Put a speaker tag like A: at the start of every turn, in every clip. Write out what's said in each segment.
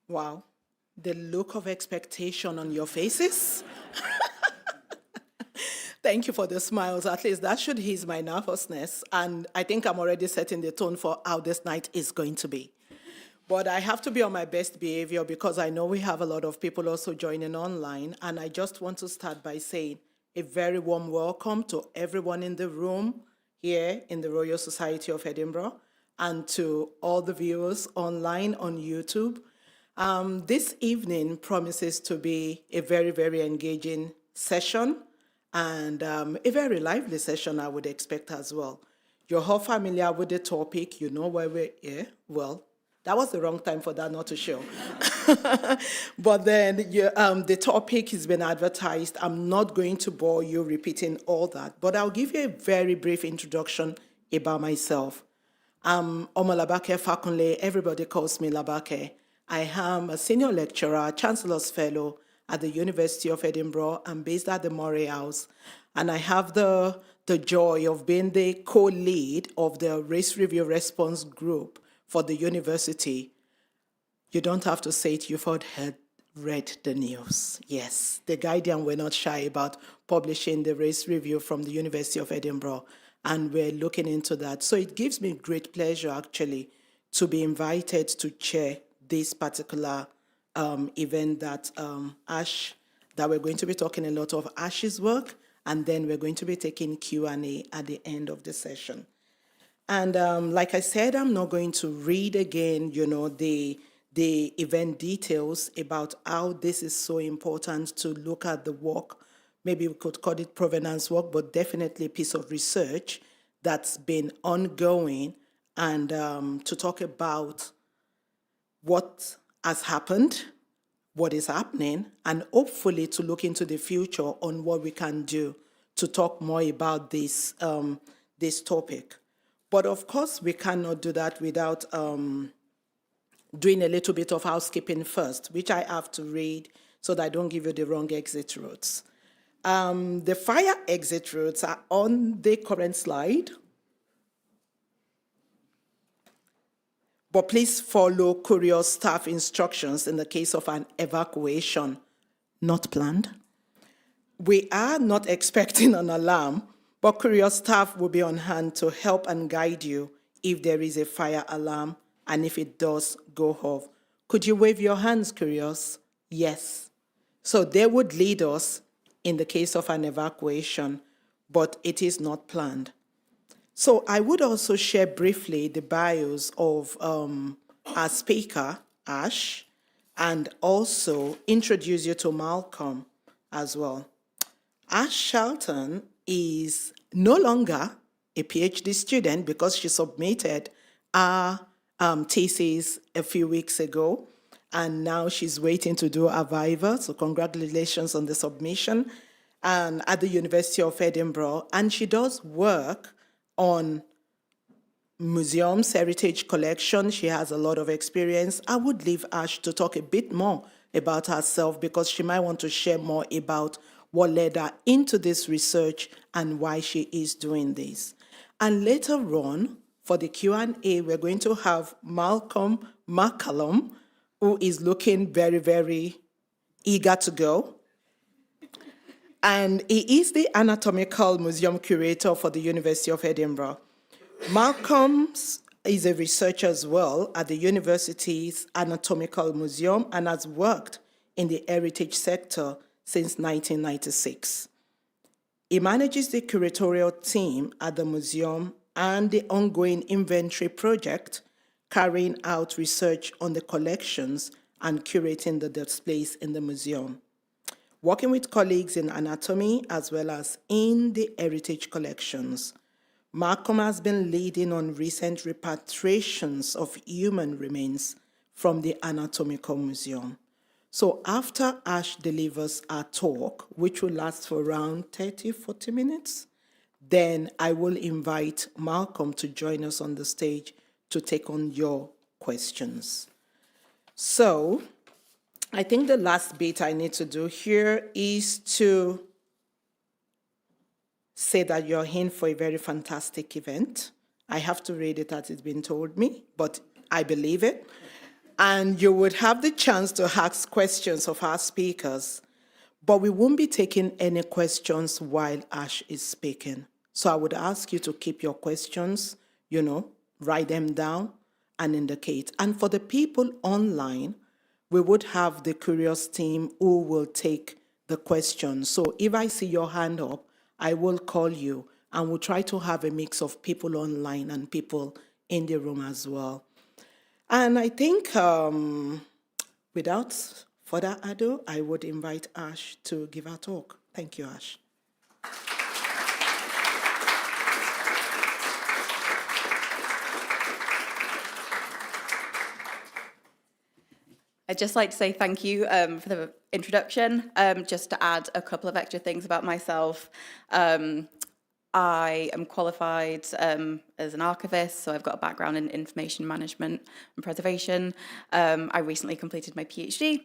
A: Wow. The look of expectation on your faces. Thank you for the smiles. At least that should ease my nervousness. And I think I'm already setting the tone for how this night is going to be. But I have to be on my best behavior because I know we have a lot of people also joining online. And I just want to start by saying a very warm welcome to everyone in the room here in the Royal Society of Edinburgh and to all the viewers online on YouTube. This evening promises to be a very, very engaging session and a very lively session, I would expect as well. You're all familiar with the topic, you know why we're here. Well, that was the wrong time for that not to show. But then the topic has been advertised. I'm not going to bore you repeating all that, but I'll give you a very brief introduction about myself. I'm Omalabake Fakunle. Everybody calls me Labake. I am a senior lecturer, Chancellor's Fellow at the University of Edinburgh. I'm based at the Murray House. And I have the joy of being the co-lead of the Race Review Response Group for the university. You don't have to say it, you've all read the news. Yes, the Guardian were not shy about publishing the race review from the University of Edinburgh, and we're looking into that. So it gives me great pleasure, actually, to be invited to chair this particular event that that we're going to be talking a lot of Ash's work, and then we're going to be taking Q&A at the end of the session. And like I said, I'm not going to read again, the event details about how this is so important to look at the work. Maybe we could call it provenance work, but definitely a piece of research that's been ongoing, and to talk about what has happened, what is happening, and hopefully to look into the future on what we can do to talk more about this, this topic. But of course, we cannot do that without doing a little bit of housekeeping first, which I have to read so that I don't give you the wrong exit routes. The fire exit routes are on the current slide. But please follow courier staff instructions in the case of an evacuation not planned. We are not expecting an alarm, but courier staff will be on hand to help and guide you if there is a fire alarm, and if it does go off. Could you wave your hands, couriers? Yes. So they would lead us in the case of an evacuation, but it is not planned. So I would also share briefly the bios of our speaker, Ash, and also introduce you to Malcolm as well. Ash Shelton is no longer a PhD student because she submitted her thesis a few weeks ago, and now she's waiting to do her Viva, so congratulations on the submission, and at the University of Edinburgh, and she does work on museums, heritage collection. She has a lot of experience. I would leave Ash to talk a bit more about herself because she might want to share more about what led her into this research and why she is doing this. And later on, for the Q&A, we're going to have Malcolm McCallum, who is looking very, very eager to go. And he is the anatomical museum curator for the University of Edinburgh. Malcolm is a researcher as well at the university's anatomical museum and has worked in the heritage sector since 1996. He manages the curatorial team at the museum and the ongoing inventory project, carrying out research on the collections and curating the displays in the museum, working with colleagues in anatomy as well as in the heritage collections. Malcolm has been leading on recent repatriations of human remains from the Anatomical Museum. So after Ash delivers our talk, which will last for around 30, 40 minutes, then I will invite Malcolm to join us on the stage to take on your questions. So I think the last bit I need to do here is to say that you're in for a very fantastic event. I have to read it as it's been told me, but I believe it. And you would have the chance to ask questions of our speakers, but we won't be taking any questions while Ash is speaking. So I would ask you to keep your questions, write them down and indicate. And for the people online, we would have the curious team who will take the questions. So if I see your hand up, I will call you, and we'll try to have a mix of people online and people in the room as well. And I think without further ado, I would invite Ash to give her talk. Thank you, Ash.
B: I'd just like to say thank you for the introduction. Just to add a couple of extra things about myself. I am qualified as an archivist, so I've got a background in information management and preservation. I recently completed my PhD.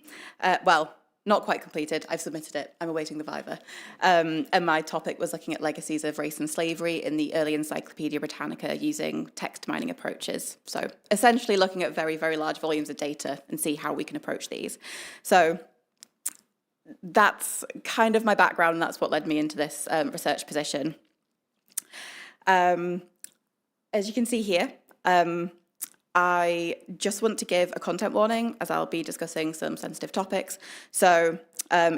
B: Well, not quite completed, I've submitted it, I'm awaiting the viva. And my topic was looking at legacies of race and slavery in the early Encyclopedia Britannica using text mining approaches. So essentially looking at very, very large volumes of data and see how we can approach these. So that's kind of my background, and that's what led me into this research position. As you can see here, I just want to give a content warning, as I'll be discussing some sensitive topics. So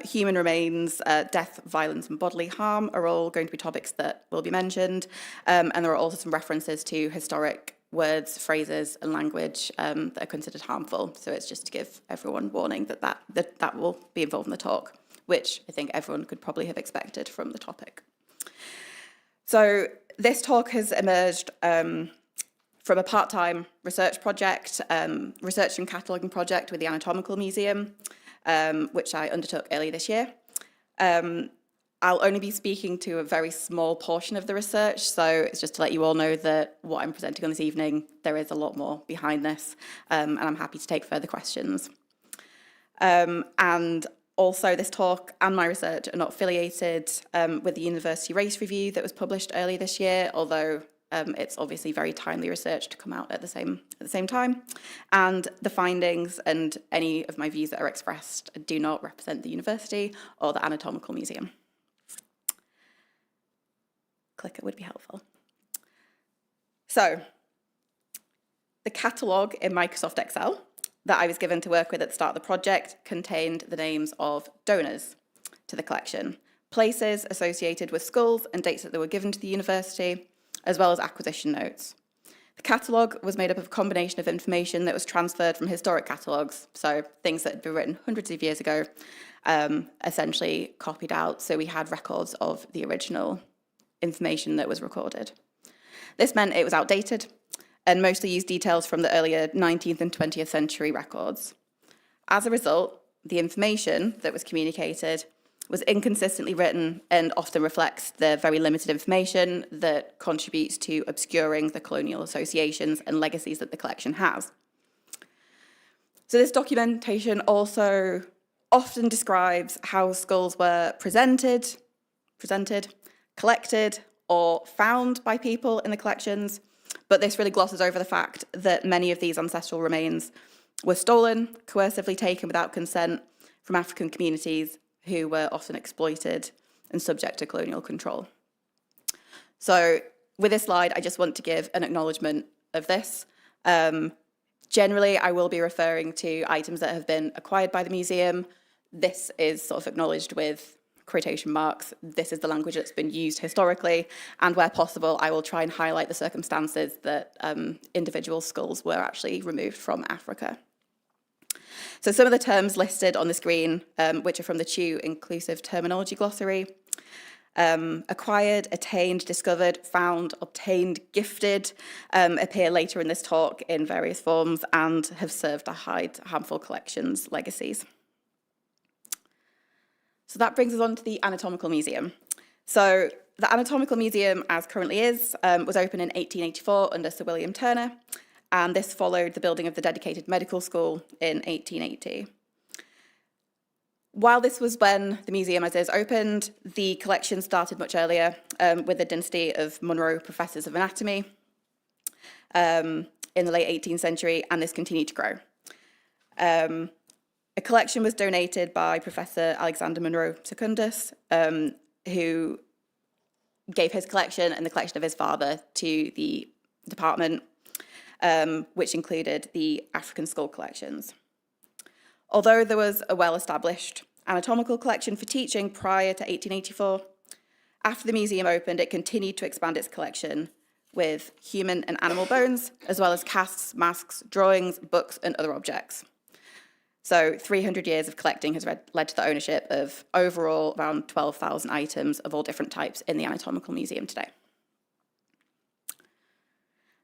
B: human remains, death, violence and bodily harm are all going to be topics that will be mentioned. And there are also some references to historic words, phrases and language that are considered harmful. So it's just to give everyone warning that will be involved in the talk, which I think everyone could probably have expected from the topic. So this talk has emerged from a part-time research project, research and cataloguing project with the Anatomical Museum, which I undertook earlier this year. I'll only be speaking to a very small portion of the research, so it's just to let you all know that what I'm presenting on this evening, there is a lot more behind this, and I'm happy to take further questions. And also, this talk and my research are not affiliated with the University Race Review that was published earlier this year, although it's obviously very timely research to come out at the same time. And the findings and any of my views that are expressed do not represent the university or the Anatomical Museum. Clicker would be helpful. So, the catalogue in Microsoft Excel that I was given to work with at the start of the project contained the names of donors to the collection, places associated with skulls and dates that they were given to the university, as well as acquisition notes. The catalogue was made up of a combination of information that was transferred from historic catalogues, so things that had been written hundreds of years ago, essentially copied out, so we had records of the original information that was recorded. This meant it was outdated and mostly used details from the earlier 19th and 20th century records. As a result, the information that was communicated was inconsistently written and often reflects the very limited information that contributes to obscuring the colonial associations and legacies that the collection has. So this documentation also often describes how skulls were presented, collected, or found by people in the collections, but this really glosses over the fact that many of these ancestral remains were stolen, coercively taken without consent from African communities who were often exploited and subject to colonial control. So with this slide, I just want to give an acknowledgement of this. Generally, I will be referring to items that have been acquired by the museum. This is sort of acknowledged with quotation marks. This is the language that's been used historically, and where possible, I will try and highlight the circumstances that individual skulls were actually removed from Africa. So some of the terms listed on the screen, which are from the Chew Inclusive Terminology Glossary, acquired, attained, discovered, found, obtained, gifted, appear later in this talk in various forms and have served to hide harmful collections' legacies. So that brings us on to the Anatomical Museum. So the Anatomical Museum, as currently is, was opened in 1884 under Sir William Turner, and this followed the building of the dedicated medical school in 1880. While this was when the museum as is opened, the collection started much earlier with the dynasty of Monroe professors of anatomy in the late 18th century, and this continued to grow. A collection was donated by Professor Alexander Monroe Secundus, who gave his collection and the collection of his father to the department, which included the African skull collections. Although there was a well-established anatomical collection for teaching prior to 1884, after the museum opened, it continued to expand its collection with human and animal bones, as well as casts, masks, drawings, books, and other objects. So 300 years of collecting has led to the ownership of overall around 12,000 items of all different types in the Anatomical Museum today.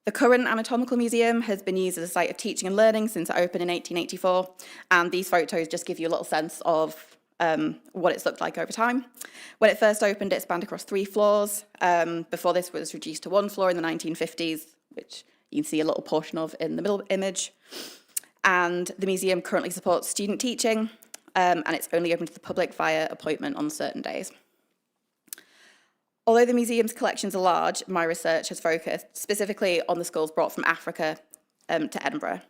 B: The current Anatomical Museum has been used as a site of teaching and learning since it opened in 1884, and these photos just give you a little sense of what it's looked like over time. When it first opened, it spanned across 3 floors. Before this was reduced to 1 floor in the 1950s, which you can see a little portion of in the middle image. And the museum currently supports student teaching, and it's only open to the public via appointment on certain days. Although the museum's collections are large, my research has focused specifically on the skulls brought from Africa to Edinburgh.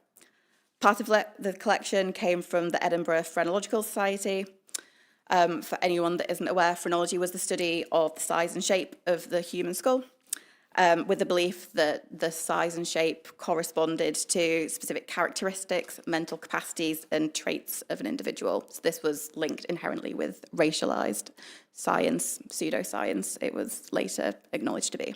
B: Part of the collection came from the Edinburgh Phrenological Society. For anyone that isn't aware, phrenology was the study of the size and shape of the human skull, with the belief that the size and shape corresponded to specific characteristics, mental capacities, and traits of an individual. So this was linked inherently with racialized science, pseudoscience, it was later acknowledged to be.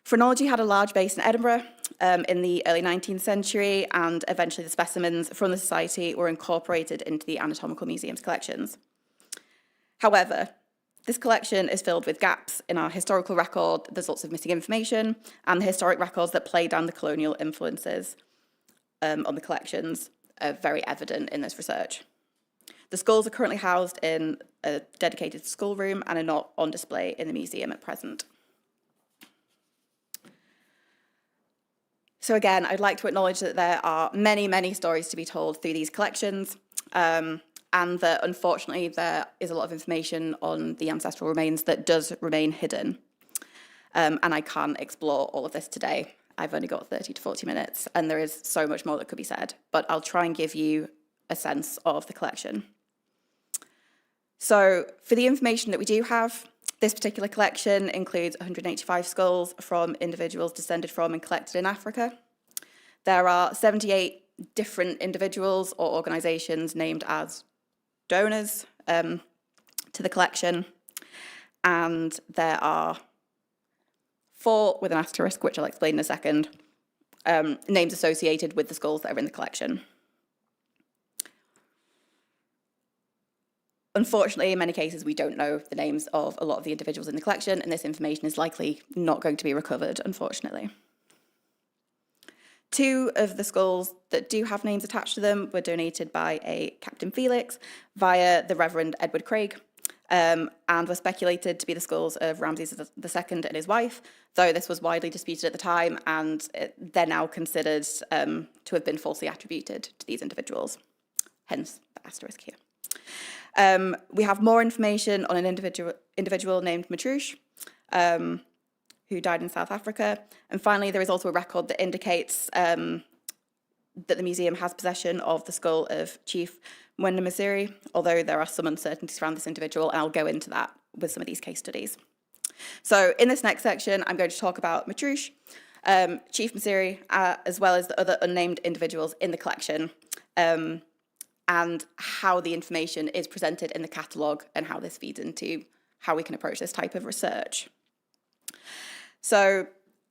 B: Phrenology had a large base in Edinburgh in the early 19th century, and eventually the specimens from the society were incorporated into the Anatomical Museum's collections. However, this collection is filled with gaps in our historical record. There's lots of missing information, and the historic records that play down the colonial influences on the collections are very evident in this research. The skulls are currently housed in a dedicated skull room and are not on display in the museum at present. So again, I'd like to acknowledge that there are many, many stories to be told through these collections, and that unfortunately there is a lot of information on the ancestral remains that does remain hidden. And I can't explore all of this today. I've only got 30 to 40 minutes, and there is so much more that could be said, but I'll try and give you a sense of the collection. So for the information that we do have, this particular collection includes 185 skulls from individuals descended from and collected in Africa. There are 78 different individuals or organisations named as donors to the collection, and there are 4, with an asterisk, which I'll explain in a second, names associated with the skulls that are in the collection. Unfortunately, in many cases, we don't know the names of a lot of the individuals in the collection, and this information is likely not going to be recovered, unfortunately. 2 of the skulls that do have names attached to them were donated by a Captain Felix via the Reverend Edward Craig, and were speculated to be the skulls of Ramses II and his wife, though this was widely disputed at the time, and they're now considered to have been falsely attributed to these individuals, hence the asterisk here. We have more information on an individual named Matrush, who died in South Africa. And finally, there is also a record that indicates that the museum has possession of the skull of Chief Mwenda Masiri, although there are some uncertainties around this individual, and I'll go into that with some of these case studies. So in this next section, I'm going to talk about Matrush, Chief Masiri, as well as the other unnamed individuals in the collection, and how the information is presented in the catalogue and how this feeds into how we can approach this type of research. So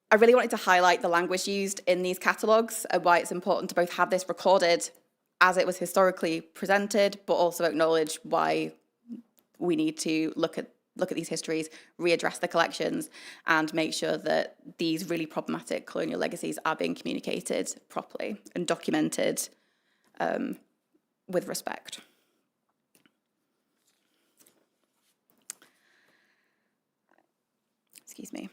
B: I really wanted to highlight the language used in these catalogues and why it's important to both have this recorded as it was historically presented, but also acknowledge why we need to look at these histories, readdress the collections, and make sure that these really problematic colonial legacies are being communicated properly and documented with respect. Excuse me.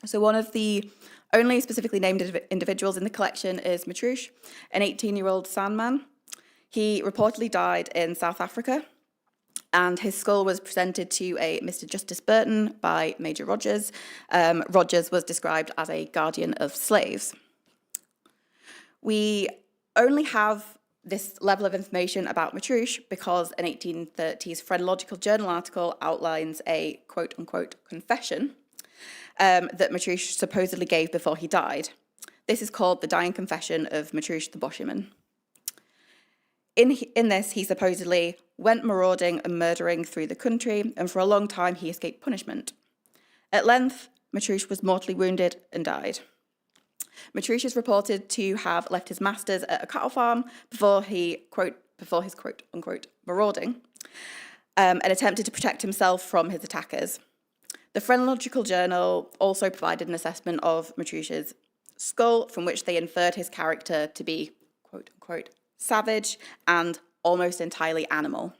B: So one of the only specifically named individuals in the collection is Matrush, an 18-year-old Sandman. He reportedly died in South Africa, and his skull was presented to a Mr. Justice Burton by Major Rogers. Rogers was described as a guardian of slaves. We only have this level of information about Matrush because an 1830s Phrenological Journal article outlines a quote-unquote confession that Matrush supposedly gave before he died. This is called the Dying Confession of Matrush the Bosherman. In this, he supposedly went marauding and murdering through the country, and for a long time he escaped punishment. At length, Matrush was mortally wounded and died. Matrush is reported to have left his masters at a cattle farm before his quote-unquote marauding, and attempted to protect himself from his attackers. The Phrenological Journal also provided an assessment of Matrush's skull, from which they inferred his character to be quote-unquote savage and almost entirely animal.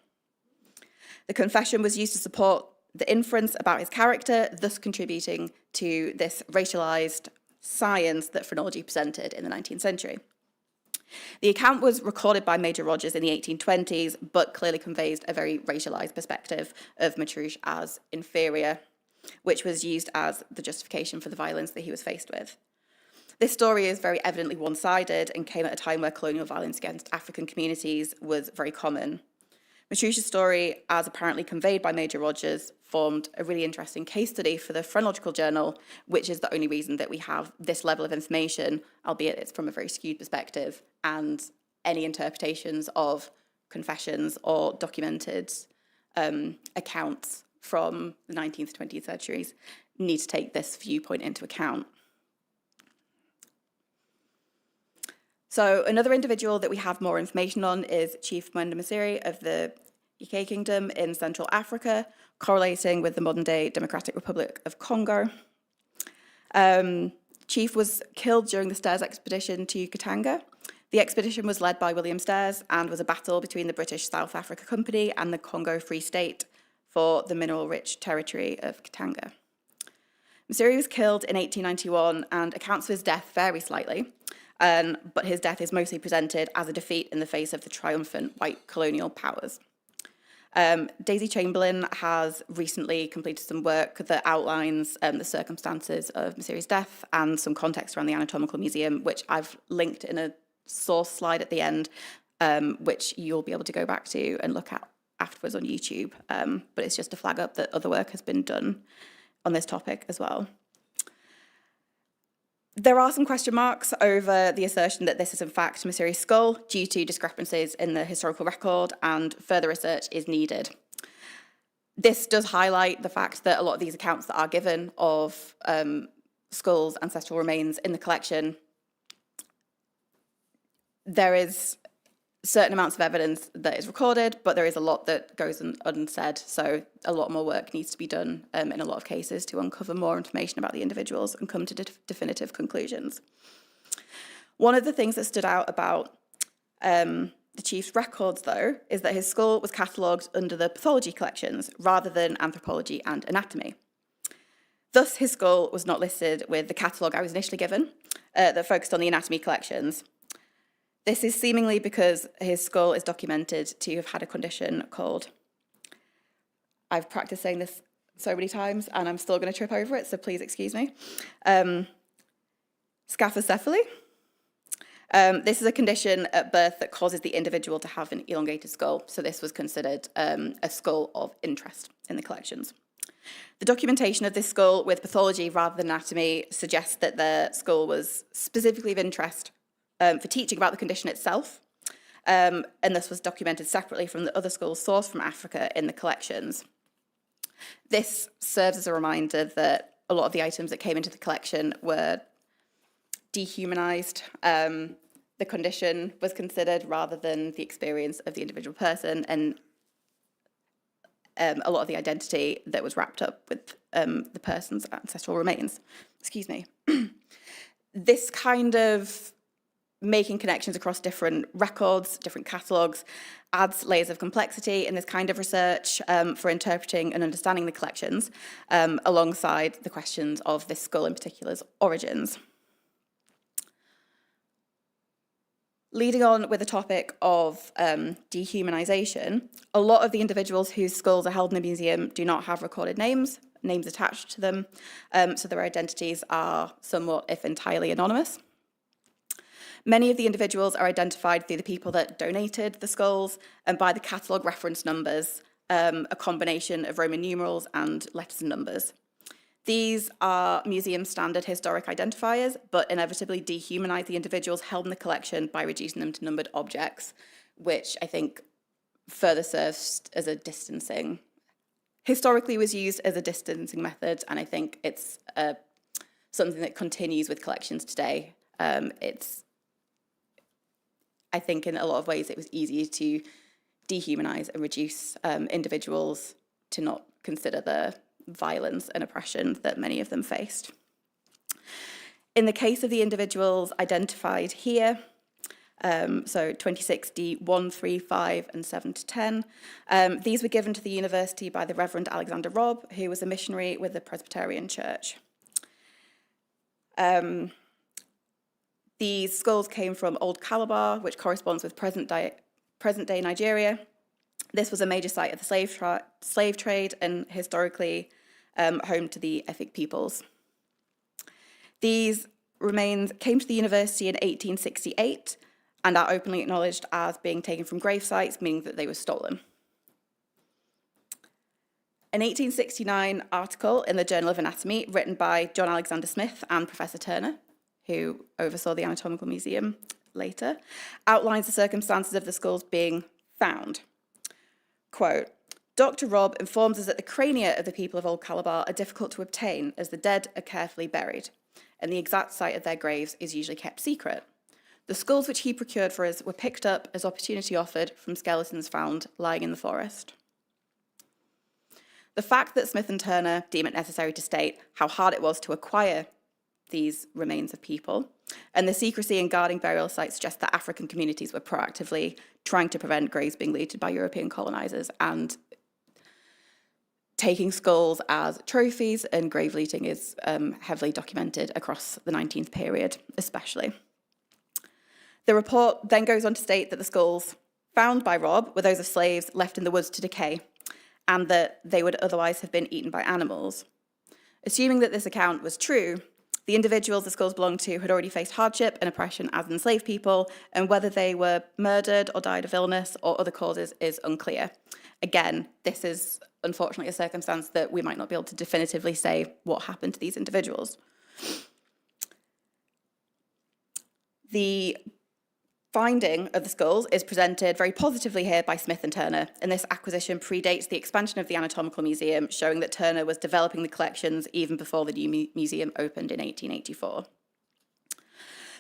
B: The confession was used to support the inference about his character, thus contributing to this racialized science that phrenology presented in the 19th century. The account was recorded by Major Rogers in the 1820s, but clearly conveys a very racialized perspective of Matrush as inferior, which was used as the justification for the violence that he was faced with. This story is very evidently one-sided and came at a time where colonial violence against African communities was very common. Matrush's story, as apparently conveyed by Major Rogers, formed a really interesting case study for the Phrenological Journal, which is the only reason that we have this level of information, albeit it's from a very skewed perspective, and any interpretations of confessions or documented accounts from the 19th, 20th centuries need to take this viewpoint into account. So another individual that we have more information on is Chief Mwenda Musiri of the UK Kingdom in Central Africa, correlating with the modern-day Democratic Republic of Congo. Chief was killed during the Stairs expedition to Katanga. The expedition was led by William Stairs and was a battle between the British South Africa Company and the Congo Free State for the mineral-rich territory of Katanga. Musiri was killed in 1891, and accounts of his death vary slightly. But his death is mostly presented as a defeat in the face of the triumphant white colonial powers. Daisy Chamberlain has recently completed some work that outlines the circumstances of Musiri's death and some context around the Anatomical Museum, which I've linked in a source slide at the end, which you'll be able to go back to and look at afterwards on YouTube. But it's just to flag up that other work has been done on this topic as well. There are some question marks over the assertion that this is in fact Musiri's skull due to discrepancies in the historical record, and further research is needed. This does highlight the fact that a lot of these accounts that are given of skulls, ancestral remains in the collection, there is certain amounts of evidence that is recorded, but there is a lot that goes unsaid. So a lot more work needs to be done in a lot of cases to uncover more information about the individuals and come to definitive conclusions. One of the things that stood out about the chief's records, though, is that his skull was catalogued under the pathology collections rather than anthropology and anatomy. Thus, his skull was not listed with the catalogue I was initially given that focused on the anatomy collections. This is seemingly because his skull is documented to have had a condition called, I've practiced saying this so many times and I'm still going to trip over it, so please excuse me, scaphocephaly. This is a condition at birth that causes the individual to have an elongated skull, so this was considered a skull of interest in the collections. The documentation of this skull with pathology rather than anatomy suggests that the skull was specifically of interest for teaching about the condition itself, and this was documented separately from the other skulls sourced from Africa in the collections. This serves as a reminder that a lot of the items that came into the collection were dehumanized. The condition was considered rather than the experience of the individual person, and a lot of the identity that was wrapped up with the person's ancestral remains. Excuse me. This kind of making connections across different records, different catalogues, adds layers of complexity in this kind of research for interpreting and understanding the collections, alongside the questions of this skull in particular's origins. Leading on with the topic of dehumanisation, a lot of the individuals whose skulls are held in the museum do not have recorded names attached to them, so their identities are somewhat, if entirely, anonymous. Many of the individuals are identified through the people that donated the skulls and by the catalogue reference numbers, a combination of Roman numerals and letters and numbers. These are museum standard historic identifiers, but inevitably dehumanise the individuals held in the collection by reducing them to numbered objects, which I think further serves as a distancing. Historically was used as a distancing method, and I think it's something that continues with collections today. I think in a lot of ways it was easier to dehumanise and reduce individuals to not consider the violence and oppression that many of them faced. In the case of the individuals identified here, so 26D 1, 3, 5, and 7 to 10, these were given to the university by the Reverend Alexander Robb, who was a missionary with the Presbyterian Church. These skulls came from Old Calabar, which corresponds with present-day Nigeria. This was a major site of the slave trade and historically home to the Efik peoples. These remains came to the university in 1868 and are openly acknowledged as being taken from grave sites, meaning that they were stolen. An 1869 article in the Journal of Anatomy written by John Alexander Smith and Professor Turner, who oversaw the Anatomical Museum later, outlines the circumstances of the skulls being found. Quote, Dr. Robb informs us that the crania of the people of Old Calabar are difficult to obtain as the dead are carefully buried, and the exact site of their graves is usually kept secret. The skulls which he procured for us were picked up as opportunity offered from skeletons found lying in the forest. The fact that Smith and Turner deem it necessary to state how hard it was to acquire these remains of people, and the secrecy in guarding burial sites suggests that African communities were proactively trying to prevent graves being looted by European colonisers and taking skulls as trophies, and grave looting is heavily documented across the 19th period, especially. The report then goes on to state that the skulls found by Robb were those of slaves left in the woods to decay, and that they would otherwise have been eaten by animals. Assuming that this account was true, the individuals the skulls belonged to had already faced hardship and oppression as enslaved people, and whether they were murdered or died of illness or other causes is unclear. Again, this is unfortunately a circumstance that we might not be able to definitively say what happened to these individuals. The finding of the skulls is presented very positively here by Smith and Turner, and this acquisition predates the expansion of the Anatomical Museum, showing that Turner was developing the collections even before the new museum opened in 1884.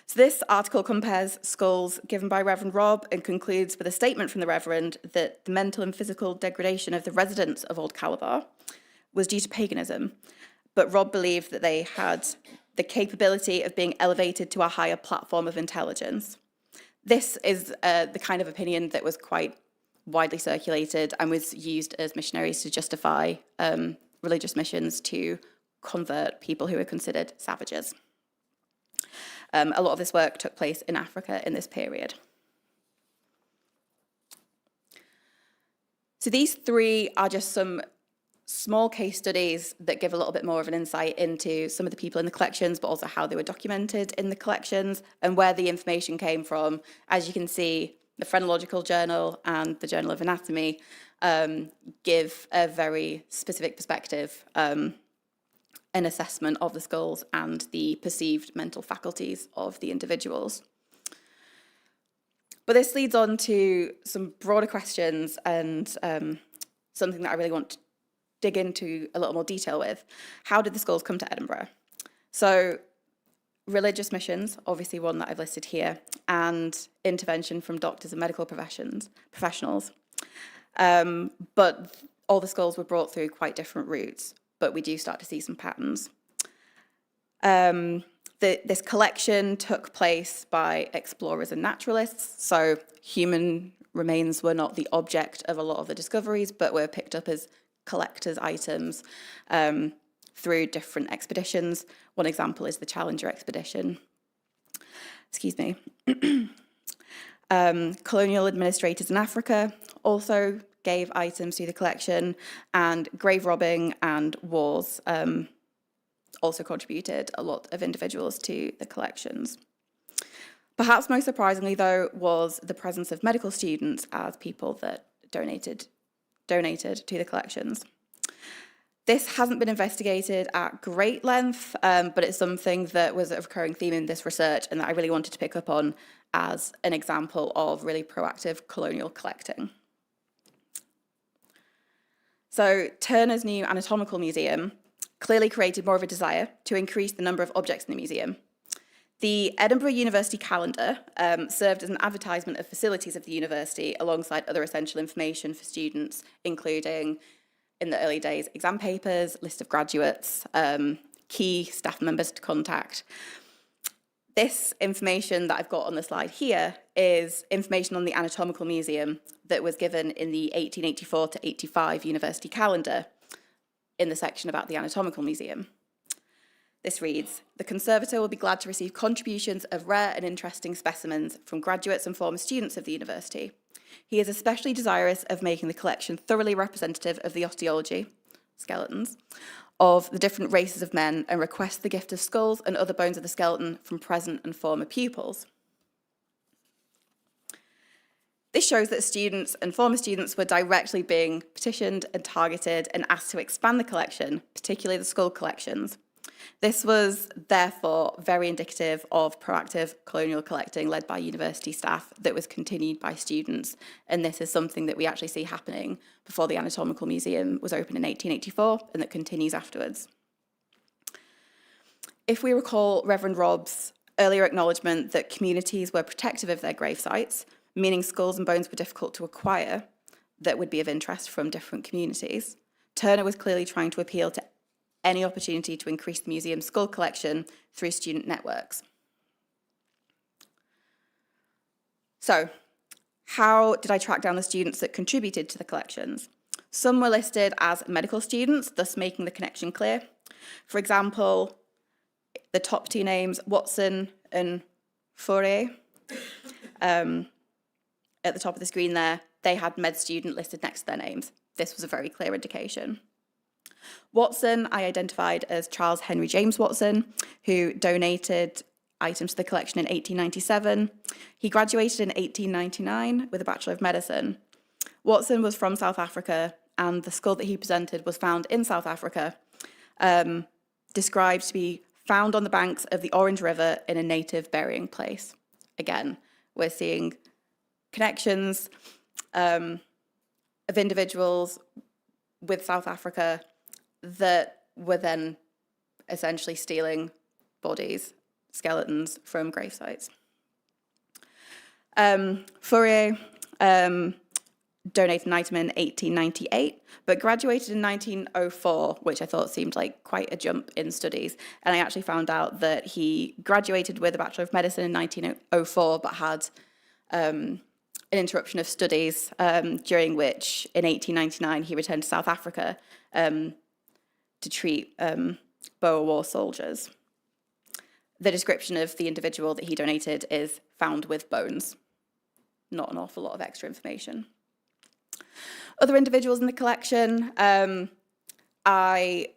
B: So this article compares skulls given by Reverend Robb and concludes with a statement from the Reverend that the mental and physical degradation of the residents of Old Calabar was due to paganism, but Robb believed that they had the capability of being elevated to a higher platform of intelligence. This is the kind of opinion that was quite widely circulated and was used as missionaries to justify religious missions to convert people who were considered savages. A lot of this work took place in Africa in this period. So these three are just some small case studies that give a little bit more of an insight into some of the people in the collections, but also how they were documented in the collections and where the information came from. As you can see, the Phrenological Journal and the Journal of Anatomy give a very specific perspective, an assessment of the skulls and the perceived mental faculties of the individuals. But this leads on to some broader questions and something that I really want to dig into a little more detail with. How did the skulls come to Edinburgh? So religious missions, obviously one that I've listed here, and intervention from doctors and medical professionals. But all the skulls were brought through quite different routes, but we do start to see some patterns. This collection took place by explorers and naturalists, so human remains were not the object of a lot of the discoveries, but were picked up as collectors' items through different expeditions. One example is the Challenger expedition. Excuse me. Colonial administrators in Africa also gave items to the collection, and grave robbing and wars also contributed a lot of individuals to the collections. Perhaps most surprisingly, though, was the presence of medical students as people that donated to the collections. This hasn't been investigated at great length, but it's something that was a recurring theme in this research and that I really wanted to pick up on as an example of really proactive colonial collecting. So Turner's new anatomical museum clearly created more of a desire to increase the number of objects in the museum. The Edinburgh University calendar served as an advertisement of facilities of the university alongside other essential information for students, including, in the early days, exam papers, list of graduates, key staff members to contact. This information that I've got on the slide here is information on the anatomical museum that was given in the 1884 to 85 university calendar in the section about the anatomical museum. This reads, "The conservator will be glad to receive contributions of rare and interesting specimens from graduates and former students of the university. He is especially desirous of making the collection thoroughly representative of the osteology, skeletons, of the different races of men, and requests the gift of skulls and other bones of the skeleton from present and former pupils." This shows that students and former students were directly being petitioned and targeted and asked to expand the collection, particularly the skull collections. This was therefore very indicative of proactive colonial collecting led by university staff that was continued by students, and this is something that we actually see happening before the Anatomical Museum was opened in 1884 and that continues afterwards. If we recall Reverend Robb's earlier acknowledgement that communities were protective of their grave sites, meaning skulls and bones were difficult to acquire that would be of interest from different communities, Turner was clearly trying to appeal to any opportunity to increase the museum's skull collection through student networks. So, how did I track down the students that contributed to the collections? Some were listed as medical students, thus making the connection clear. For example, the top two names, Watson and Fourier, at the top of the screen there, they had med student listed next to their names. This was a very clear indication. Watson, I identified as Charles Henry James Watson, who donated items to the collection in 1897. He graduated in 1899 with a Bachelor of Medicine. Watson was from South Africa, and the skull that he presented was found in South Africa, described to be found on the banks of the Orange River in a native burying place. Again, we're seeing connections of individuals with South Africa that were then essentially stealing bodies, skeletons from grave sites. Fourier donated an item in 1898, but graduated in 1904, which I thought seemed like quite a jump in studies. And I actually found out that he graduated with a Bachelor of Medicine in 1904, but had an interruption of studies, during which, in 1899, he returned to South Africa to treat Boer War soldiers. The description of the individual that he donated is found with bones. Not an awful lot of extra information. Other individuals in the collection, I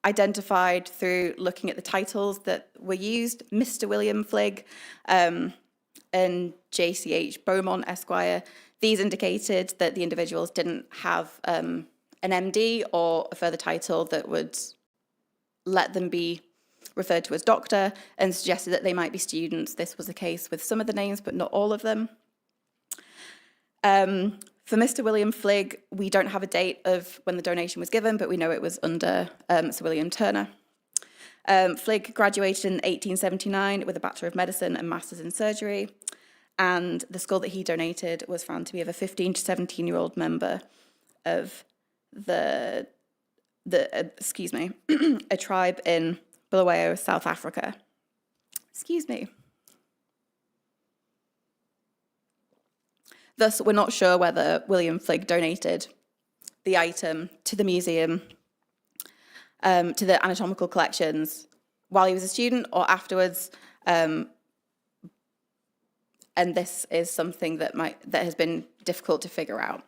B: identified through looking at the titles that were used: Mr. William Fligg and J.C.H. Beaumont, Esquire. These indicated that the individuals didn't have an MD or a further title that would let them be referred to as doctor, and suggested that they might be students. This was the case with some of the names, but not all of them. For Mr. William Fligg, we don't have a date of when the donation was given, but we know it was under Sir William Turner. Fligg graduated in 1879 with a Bachelor of Medicine and Masters in Surgery, and the skull that he donated was found to be of a 15 to 17-year-old member of a tribe in Bulawayo, South Africa. Thus, we're not sure whether William Fligg donated the item to the museum, to the anatomical collections, while he was a student or afterwards. and this is something that has been difficult to figure out.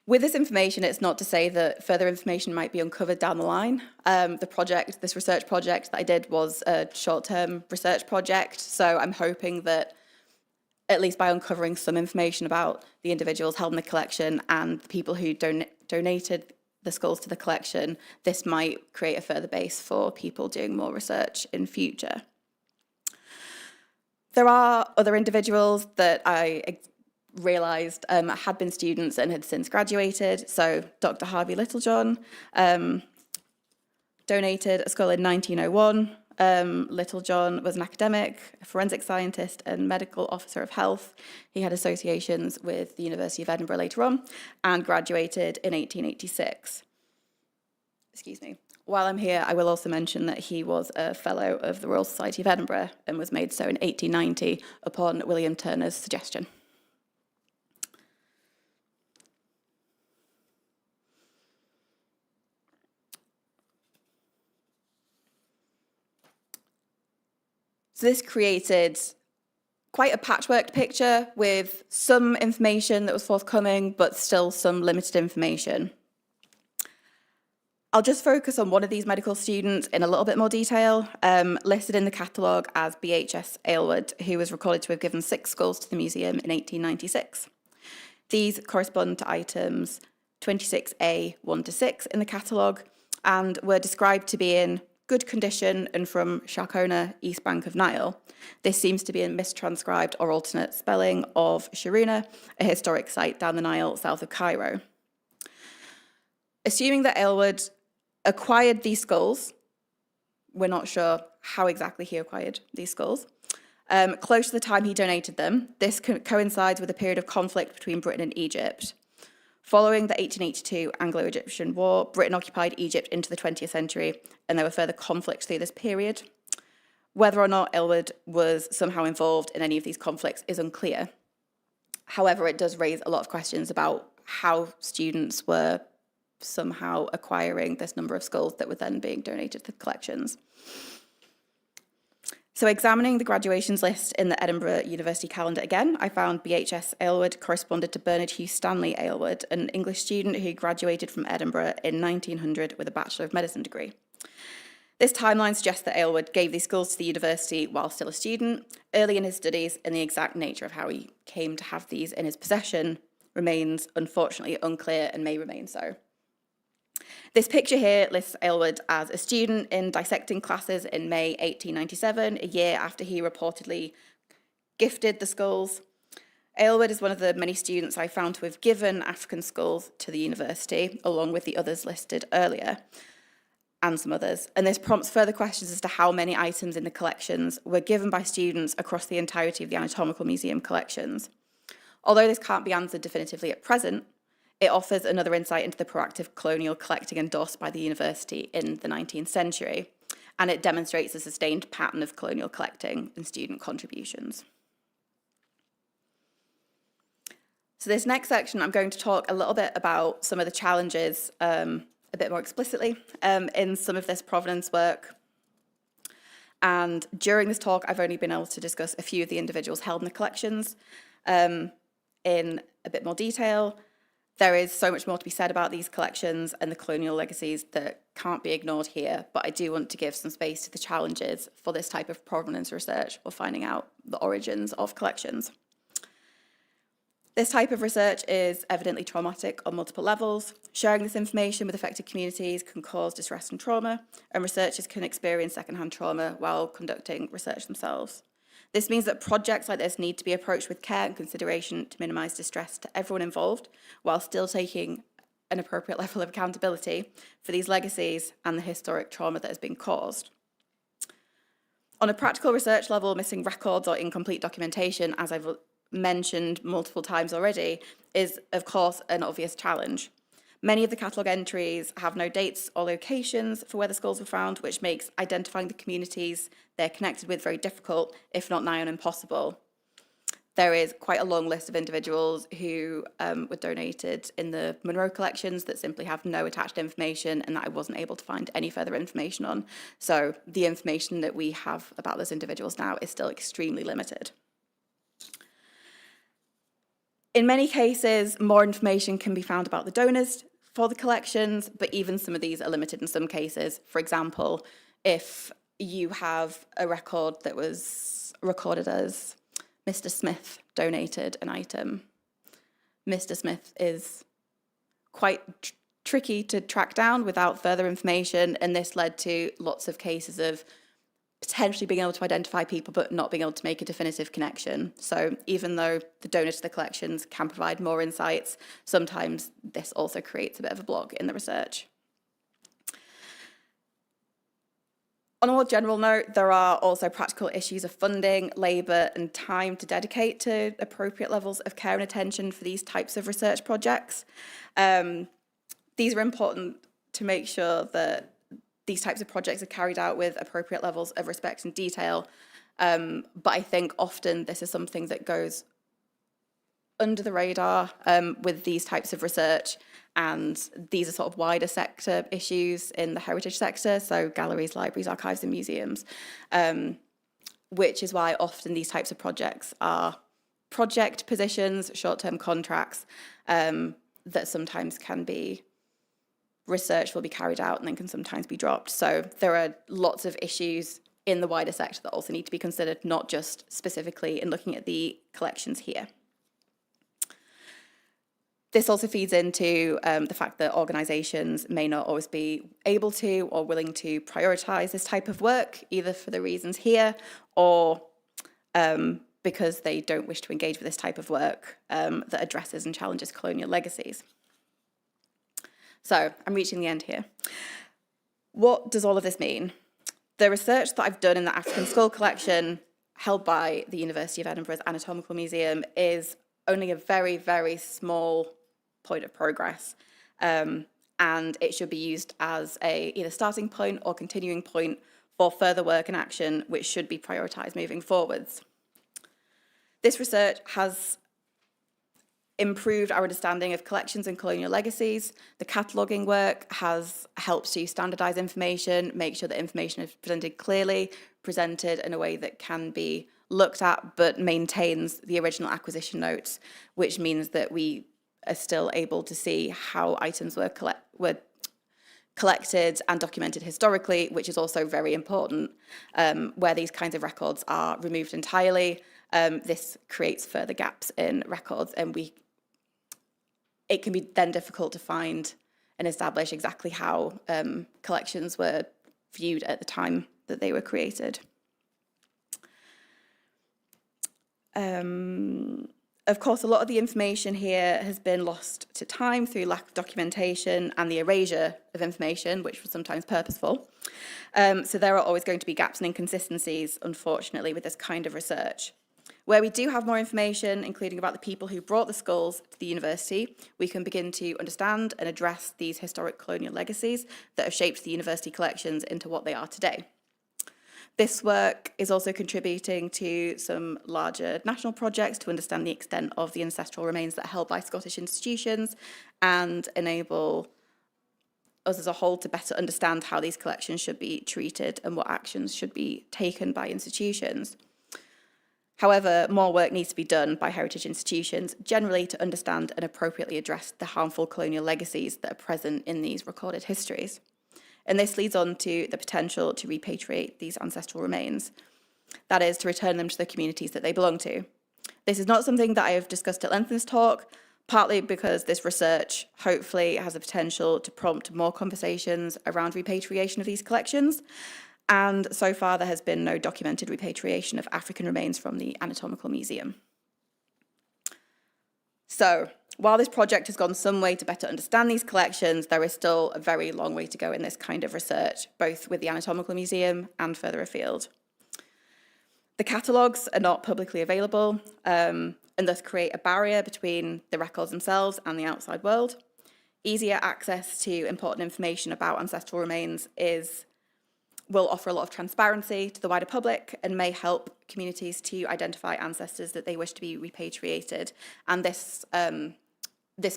B: With this information, it's not to say that further information might be uncovered down the line. This research project that I did was a short-term research project, so I'm hoping that at least by uncovering some information about the individuals held in the collection and the people who donated the skulls to the collection, this might create a further base for people doing more research in future. There are other individuals that I realised had been students and had since graduated. So Dr. Harvey Littlejohn donated a skull in 1901. Littlejohn was an academic, a forensic scientist and medical officer of health. He had associations with the University of Edinburgh later on and graduated in 1886. Excuse me. While I'm here, I will also mention that he was a Fellow of the Royal Society of Edinburgh and was made so in 1890 upon William Turner's suggestion. So this created quite a patchworked picture with some information that was forthcoming, but still some limited information. I'll just focus on one of these medical students in a little bit more detail, listed in the catalogue as BHS Aylward, who was recorded to have given 6 skulls to the museum in 1896. These correspond to items 26A 1-6 in the catalogue and were described to be in good condition and from Sharkona, East Bank of Nile. This seems to be a mistranscribed or alternate spelling of Sharuna, a historic site down the Nile south of Cairo. Assuming that Aylward acquired these skulls, we're not sure how exactly he acquired these skulls, close to the time he donated them. This coincides with a period of conflict between Britain and Egypt. Following the 1882 Anglo-Egyptian War, Britain occupied Egypt into the 20th century, and there were further conflicts through this period. Whether or not Aylward was somehow involved in any of these conflicts is unclear. However, it does raise a lot of questions about how students were somehow acquiring this number of skulls that were then being donated to the collections. So examining the graduations list in the Edinburgh University calendar again, I found BHS Aylward corresponded to Bernard Hugh Stanley Aylward, an English student who graduated from Edinburgh in 1900 with a Bachelor of Medicine degree. This timeline suggests that Aylward gave these skulls to the university while still a student, early in his studies, and the exact nature of how he came to have these in his possession remains unfortunately unclear and may remain so. This picture here lists Aylward as a student in dissecting classes in May 1897, a year after he reportedly gifted the skulls. Aylward is one of the many students I found to have given African skulls to the university, along with the others listed earlier, and some others. And this prompts further questions as to how many items in the collections were given by students across the entirety of the Anatomical Museum collections. Although this can't be answered definitively at present, it offers another insight into the proactive colonial collecting endorsed by the university in the 19th century, and it demonstrates a sustained pattern of colonial collecting and student contributions. So this next section, I'm going to talk a little bit about some of the challenges a bit more explicitly in some of this provenance work. And during this talk, I've only been able to discuss a few of the individuals held in the collections in a bit more detail. There is so much more to be said about these collections and the colonial legacies that can't be ignored here, but I do want to give some space to the challenges for this type of provenance research or finding out the origins of collections. This type of research is evidently traumatic on multiple levels. Sharing this information with affected communities can cause distress and trauma, and researchers can experience secondhand trauma while conducting research themselves. This means that projects like this need to be approached with care and consideration to minimise distress to everyone involved, while still taking an appropriate level of accountability for these legacies and the historic trauma that has been caused. On a practical research level, missing records or incomplete documentation, as I've mentioned multiple times already, is of course an obvious challenge. Many of the catalogue entries have no dates or locations for where the skulls were found, which makes identifying the communities they're connected with very difficult, if not nigh on impossible. There is quite a long list of individuals who were donated in the Monroe collections that simply have no attached information and that I wasn't able to find any further information on. So the information that we have about those individuals now is still extremely limited. In many cases, more information can be found about the donors for the collections, but even some of these are limited in some cases. For example, if you have a record that was recorded as Mr. Smith donated an item, Mr. Smith is quite tricky to track down without further information, and this led to lots of cases of potentially being able to identify people but not being able to make a definitive connection. So even though the donor to the collections can provide more insights, sometimes this also creates a bit of a block in the research. On a more general note, there are also practical issues of funding, labour and time to dedicate to appropriate levels of care and attention for these types of research projects. These are important to make sure that these types of projects are carried out with appropriate levels of respect and detail. But I think often this is something that goes under the radar with these types of research, and these are sort of wider sector issues in the heritage sector, so galleries, libraries, archives and museums, which is why often these types of projects are project positions, short-term contracts, that sometimes can be research will be carried out and then can sometimes be dropped. So there are lots of issues in the wider sector that also need to be considered, not just specifically in looking at the collections here. This also feeds into the fact that organisations may not always be able to or willing to prioritise this type of work, either for the reasons here or because they don't wish to engage with this type of work that addresses and challenges colonial legacies. So I'm reaching the end here. What does all of this mean? The research that I've done in the African Skull Collection held by the University of Edinburgh's Anatomical Museum is only a very, very small point of progress. And it should be used as a either starting point or continuing point for further work and action, which should be prioritised moving forwards. This research has improved our understanding of collections and colonial legacies. The cataloguing work has helped to standardise information, make sure that information is presented clearly, presented in a way that can be looked at, but maintains the original acquisition notes, which means that we are still able to see how items were collected and documented historically, which is also very important. Where these kinds of records are removed entirely, this creates further gaps in records, and it can be then difficult to find and establish exactly how collections were viewed at the time that they were created. Of course, a lot of the information here has been lost to time through lack of documentation and the erasure of information, which was sometimes purposeful. So there are always going to be gaps and inconsistencies, unfortunately, with this kind of research. Where we do have more information, including about the people who brought the skulls to the university, we can begin to understand and address these historic colonial legacies that have shaped the university collections into what they are today. This work is also contributing to some larger national projects to understand the extent of the ancestral remains that are held by Scottish institutions and enable us as a whole to better understand how these collections should be treated and what actions should be taken by institutions. However, more work needs to be done by heritage institutions generally to understand and appropriately address the harmful colonial legacies that are present in these recorded histories. And this leads on to the potential to repatriate these ancestral remains, that is, to return them to the communities that they belong to. This is not something that I have discussed at length in this talk, partly because this research hopefully has the potential to prompt more conversations around repatriation of these collections. And so far, there has been no documented repatriation of African remains from the Anatomical Museum. So, while this project has gone some way to better understand these collections, there is still a very long way to go in this kind of research, both with the Anatomical Museum and further afield. The catalogues are not publicly available and thus create a barrier between the records themselves and the outside world. Easier access to important information about ancestral remains will offer a lot of transparency to the wider public and may help communities to identify ancestors that they wish to be repatriated. And this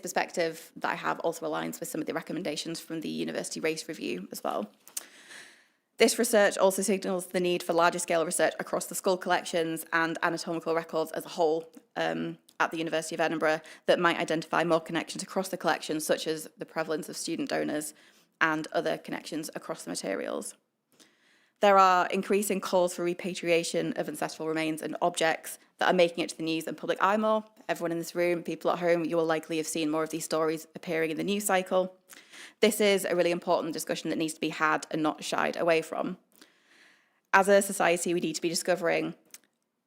B: perspective that I have also aligns with some of the recommendations from the University Race Review as well. This research also signals the need for larger scale research across the skull collections and anatomical records as a whole, at the University of Edinburgh that might identify more connections across the collection, such as the prevalence of student donors and other connections across the materials. There are increasing calls for repatriation of ancestral remains and objects that are making it to the news and public eye more. Everyone in this room, people at home, you will likely have seen more of these stories appearing in the news cycle. This is a really important discussion that needs to be had and not shied away from. As a society, we need to be discovering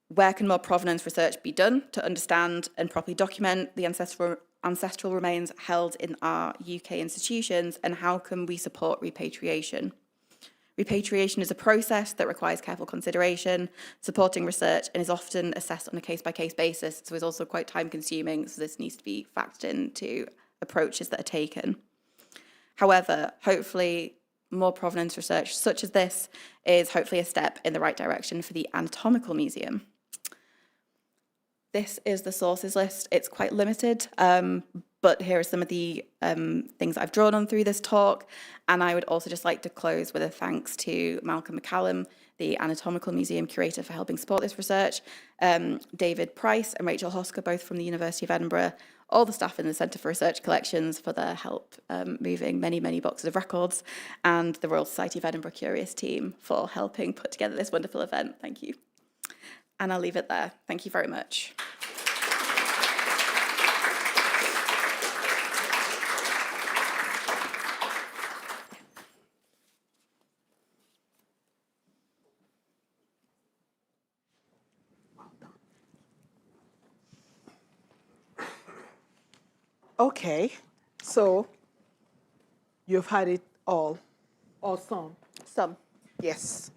B: where can more provenance research be done to understand and properly document the ancestral remains held in our UK institutions, and how can we support repatriation? Repatriation is a process that requires careful consideration, supporting research, and is often assessed on a case-by-case basis, so is also quite time-consuming, so this needs to be factored into approaches that are taken. However, hopefully, more provenance research such as this is hopefully a step in the right direction for the Anatomical Museum. This is the sources list. It's quite limited, but here are some of the things I've drawn on through this talk. And I would also just like to close with a thanks to Malcolm McCallum, the Anatomical Museum curator, for helping support this research, David Price and Rachel Hosker, both from the University of Edinburgh, all the staff in the Centre for Research Collections for their help moving many, many boxes of records, and the Royal Society of Edinburgh Curious team for helping put together this wonderful event. Thank you. And I'll leave it there. Thank you very much.
A: Okay, so you've had it all, or some?
B: Some.
A: Yes.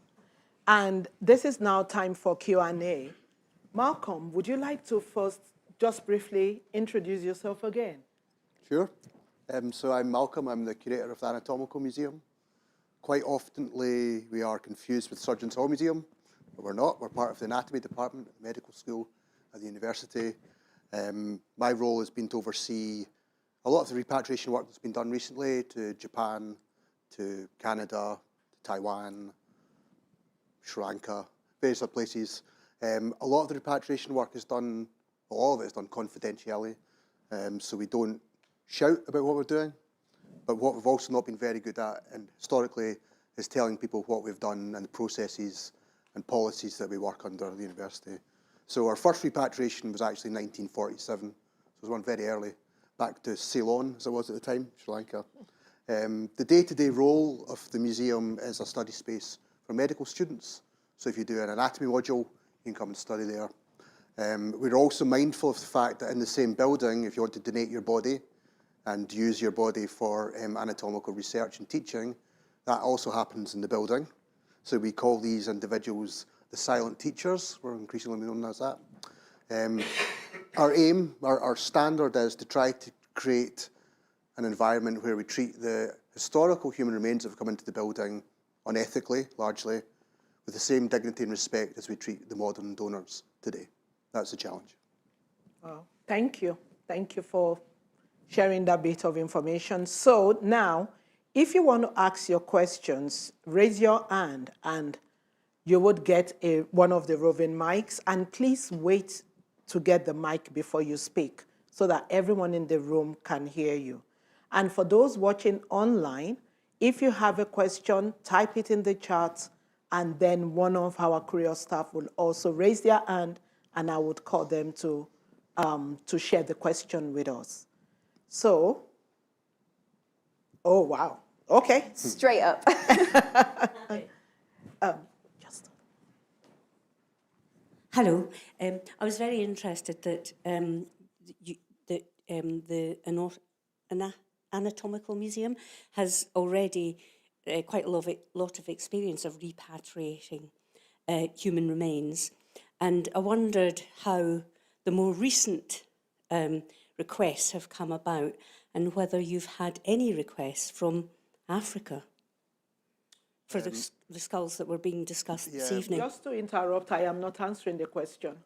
A: And this is now time for Q&A. Malcolm, would you like to first just briefly introduce yourself again?
C: Sure. So I'm Malcolm. I'm the curator of the Anatomical Museum. Quite oftenly, we are confused with Surgeons' Hall Museum, but we're not. We're part of the anatomy department at the medical school at the university. My role has been to oversee a lot of the repatriation work that's been done recently to Japan, to Canada, to Taiwan, Sri Lanka, various other places. A lot of the repatriation work is done, all of it is done confidentially, so we don't shout about what we're doing. But what we've also not been very good at, and historically, is telling people what we've done and the processes and policies that we work under at the university. So our first repatriation was actually 1947. So it was one very early, back to Ceylon, as it was at the time, Sri Lanka. The day-to-day role of the museum is a study space for medical students. So if you do an anatomy module, you can come and study there. We're also mindful of the fact that in the same building, if you want to donate your body and use your body for anatomical research and teaching, that also happens in the building. So we call these individuals the silent teachers. We're increasingly known as that. Our aim, our standard is to try to create an environment where we treat the historical human remains that have come into the building unethically, largely, with the same dignity and respect as we treat the modern donors today. That's the challenge.
A: Well, thank you. Thank you for sharing that bit of information. So now, if you want to ask your questions, raise your hand and you would get one of the roving mics. And please wait to get the mic before you speak so that everyone in the room can hear you. And for those watching online, if you have a question, type it in the chat, and then one of our courier staff will also raise their hand, and I would call them to share the question with us. So, oh, wow. Okay.
B: Straight up.
D: Hello. I was very interested that the Anatomical Museum has already quite a lot of experience of repatriating human remains. And I wondered how the more recent requests have come about and whether you've had any requests from Africa for the skulls that were being discussed this evening.
A: Just to interrupt, I am not answering the question.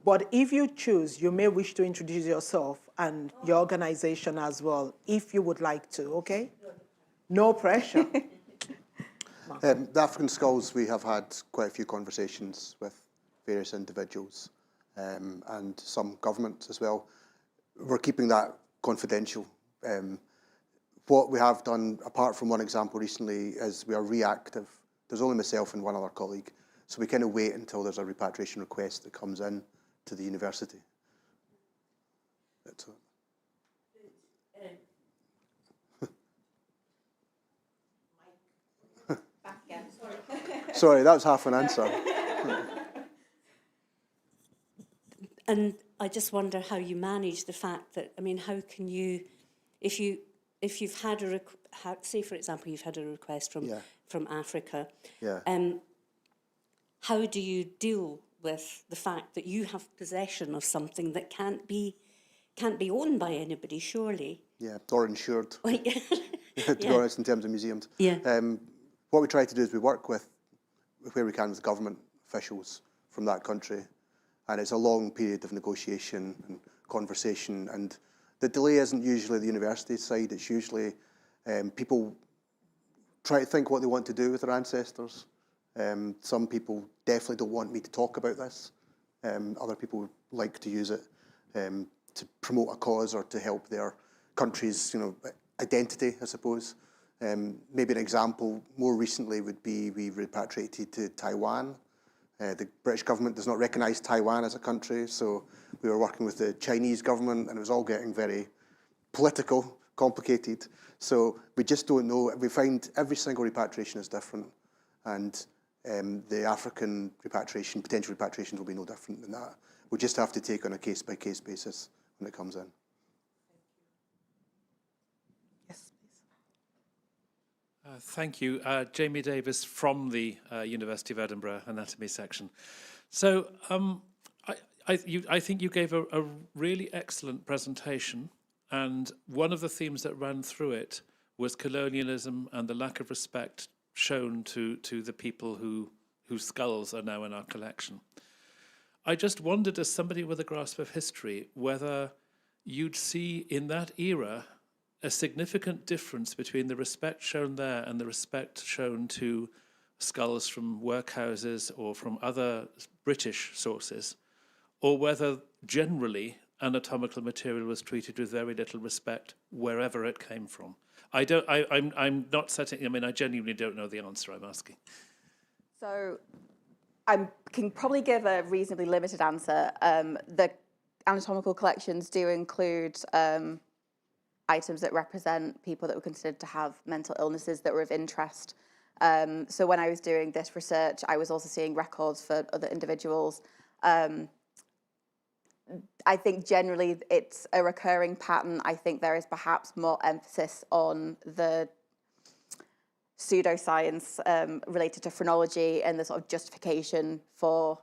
A: But if you choose, you may wish to introduce yourself and your organization as well, if you would like to, okay? No pressure.
C: The African skulls, we have had quite a few conversations with various individuals. and some governments as well. We're keeping that confidential. What we have done, apart from one example recently, is we are reactive. There's only myself and one other colleague. So we kind of wait until there's a repatriation request that comes in to the university. That's all. Sorry, that was half an answer.
D: And I just wonder how you manage the fact that, I mean, how can you, if you've had a, say for example, you've had a request from Africa, how do you deal with the fact that you have possession of something that can't be owned by anybody, surely?
C: Yeah, or insured, to be
D: Yeah.
C: honest, in terms of museums.
D: Yeah.
C: What we try to do is we work with, where we can, with government officials from that country. And it's a long period of negotiation and conversation. And the delay isn't usually the university side. It's usually people try to think what they want to do with their ancestors. Some people definitely don't want me to talk about this. Other people like to use it to promote a cause or to help their country's, identity, I suppose. Maybe an example more recently would be we repatriated to Taiwan. The British government does not recognise Taiwan as a country, so we were working with the Chinese government, and it was all getting very political, complicated. So we just don't know. We find every single repatriation is different, and the African repatriation, potential repatriations, will be no different than that. We just have to take on a case-by-case basis when it comes in.
A: Yes, please.
E: Thank you. Jamie Davis from the University of Edinburgh Anatomy section. So I think you gave a really excellent presentation, and one of the themes that ran through it was colonialism and the lack of respect shown to the people whose skulls are now in our collection. I just wondered, as somebody with a grasp of history, whether you'd see in that era a significant difference between the respect shown there and the respect shown to skulls from workhouses or from other British sources, or whether generally anatomical material was treated with very little respect wherever it came from. I'm not setting, I genuinely don't know the answer I'm asking.
B: So I can probably give a reasonably limited answer. The anatomical collections do include items that represent people that were considered to have mental illnesses that were of interest. So when I was doing this research, I was also seeing records for other individuals. I think generally it's a recurring pattern. I think there is perhaps more emphasis on the pseudoscience related to phrenology and the sort of justification for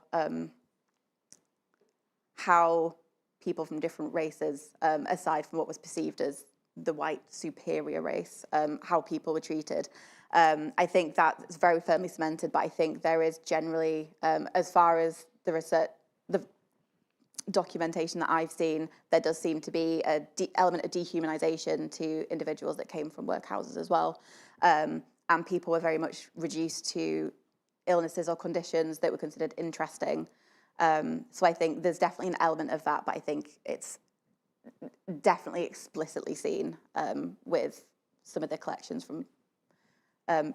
B: how people from different races, aside from what was perceived as the white superior race, how people were treated. I think that's very firmly cemented, but I think there is generally, as far as the research, the documentation that I've seen, there does seem to be an element of dehumanization to individuals that came from workhouses as well. And people were very much reduced to illnesses or conditions that were considered interesting. So I think there's definitely an element of that, but I think it's definitely explicitly seen with some of the collections from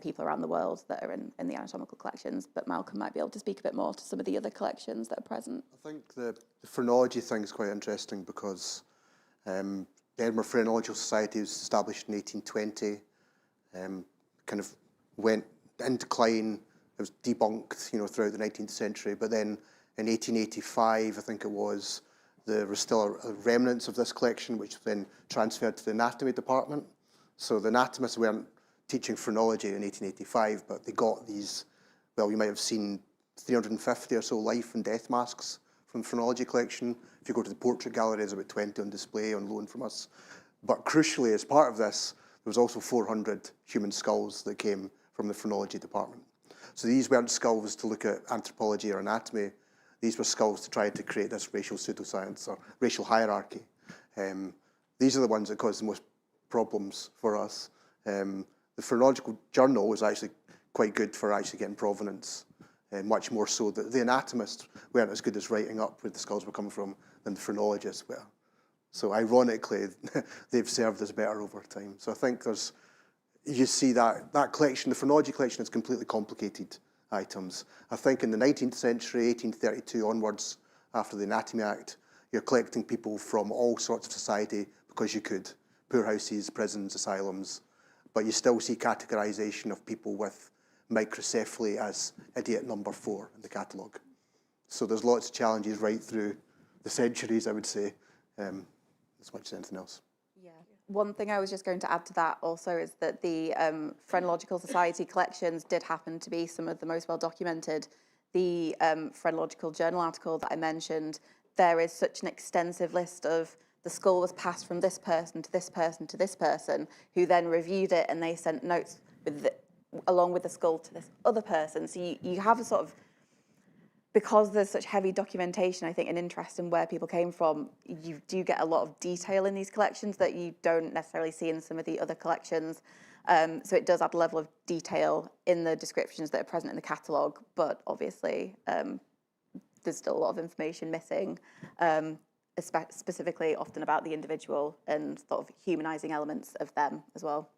B: people around the world that are in the anatomical collections. But Malcolm might be able to speak a bit more to some of the other collections that are present.
C: I think the phrenology thing is quite interesting because the Edinburgh Phrenological Society was established in 1820, kind of went in decline. It was debunked, throughout the 19th century. But then in 1885, I think it was, there were still remnants of this collection, which then transferred to the anatomy department. So the anatomists weren't teaching phrenology in 1885, but they got these, well, you might have seen 350 or so life and death masks from the phrenology collection. If you go to the portrait gallery, there's about 20 on display on loan from us. But crucially, as part of this, there was also 400 human skulls that came from the phrenology department. So these weren't skulls to look at anthropology or anatomy. These were skulls to try to create this racial pseudoscience or racial hierarchy. These are the ones that cause the most problems for us. The Phrenological Journal was actually quite good for actually getting provenance. much more so that the anatomists weren't as good as writing up where the skulls were coming from than the phrenologists were. So ironically, they've served us better over time. So I think you see that collection, the phrenology collection, is completely complicated items. I think in the 19th century, 1832 onwards, after the Anatomy Act, you're collecting people from all sorts of society because you could. Poorhouses, prisons, asylums. But you still see categorisation of people with microcephaly as idiot number 4 in the catalogue. So there's lots of challenges right through the centuries, I would say, as much as anything else.
B: Yeah. One thing I was just going to add to that also is that the Phrenological Society collections did happen to be some of the most well documented. The Phrenological Journal article that I mentioned, there is such an extensive list of the skull was passed from this person to this person to this person, who then reviewed it and they sent notes along with the skull to this other person. So you have a sort of, because there's such heavy documentation, I think, and interest in where people came from, you do get a lot of detail in these collections that you don't necessarily see in some of the other collections. So it does add a level of detail in the descriptions that are present in the catalogue, but obviously there's still a lot of information missing, specifically often about the individual and sort of humanising elements of them as well.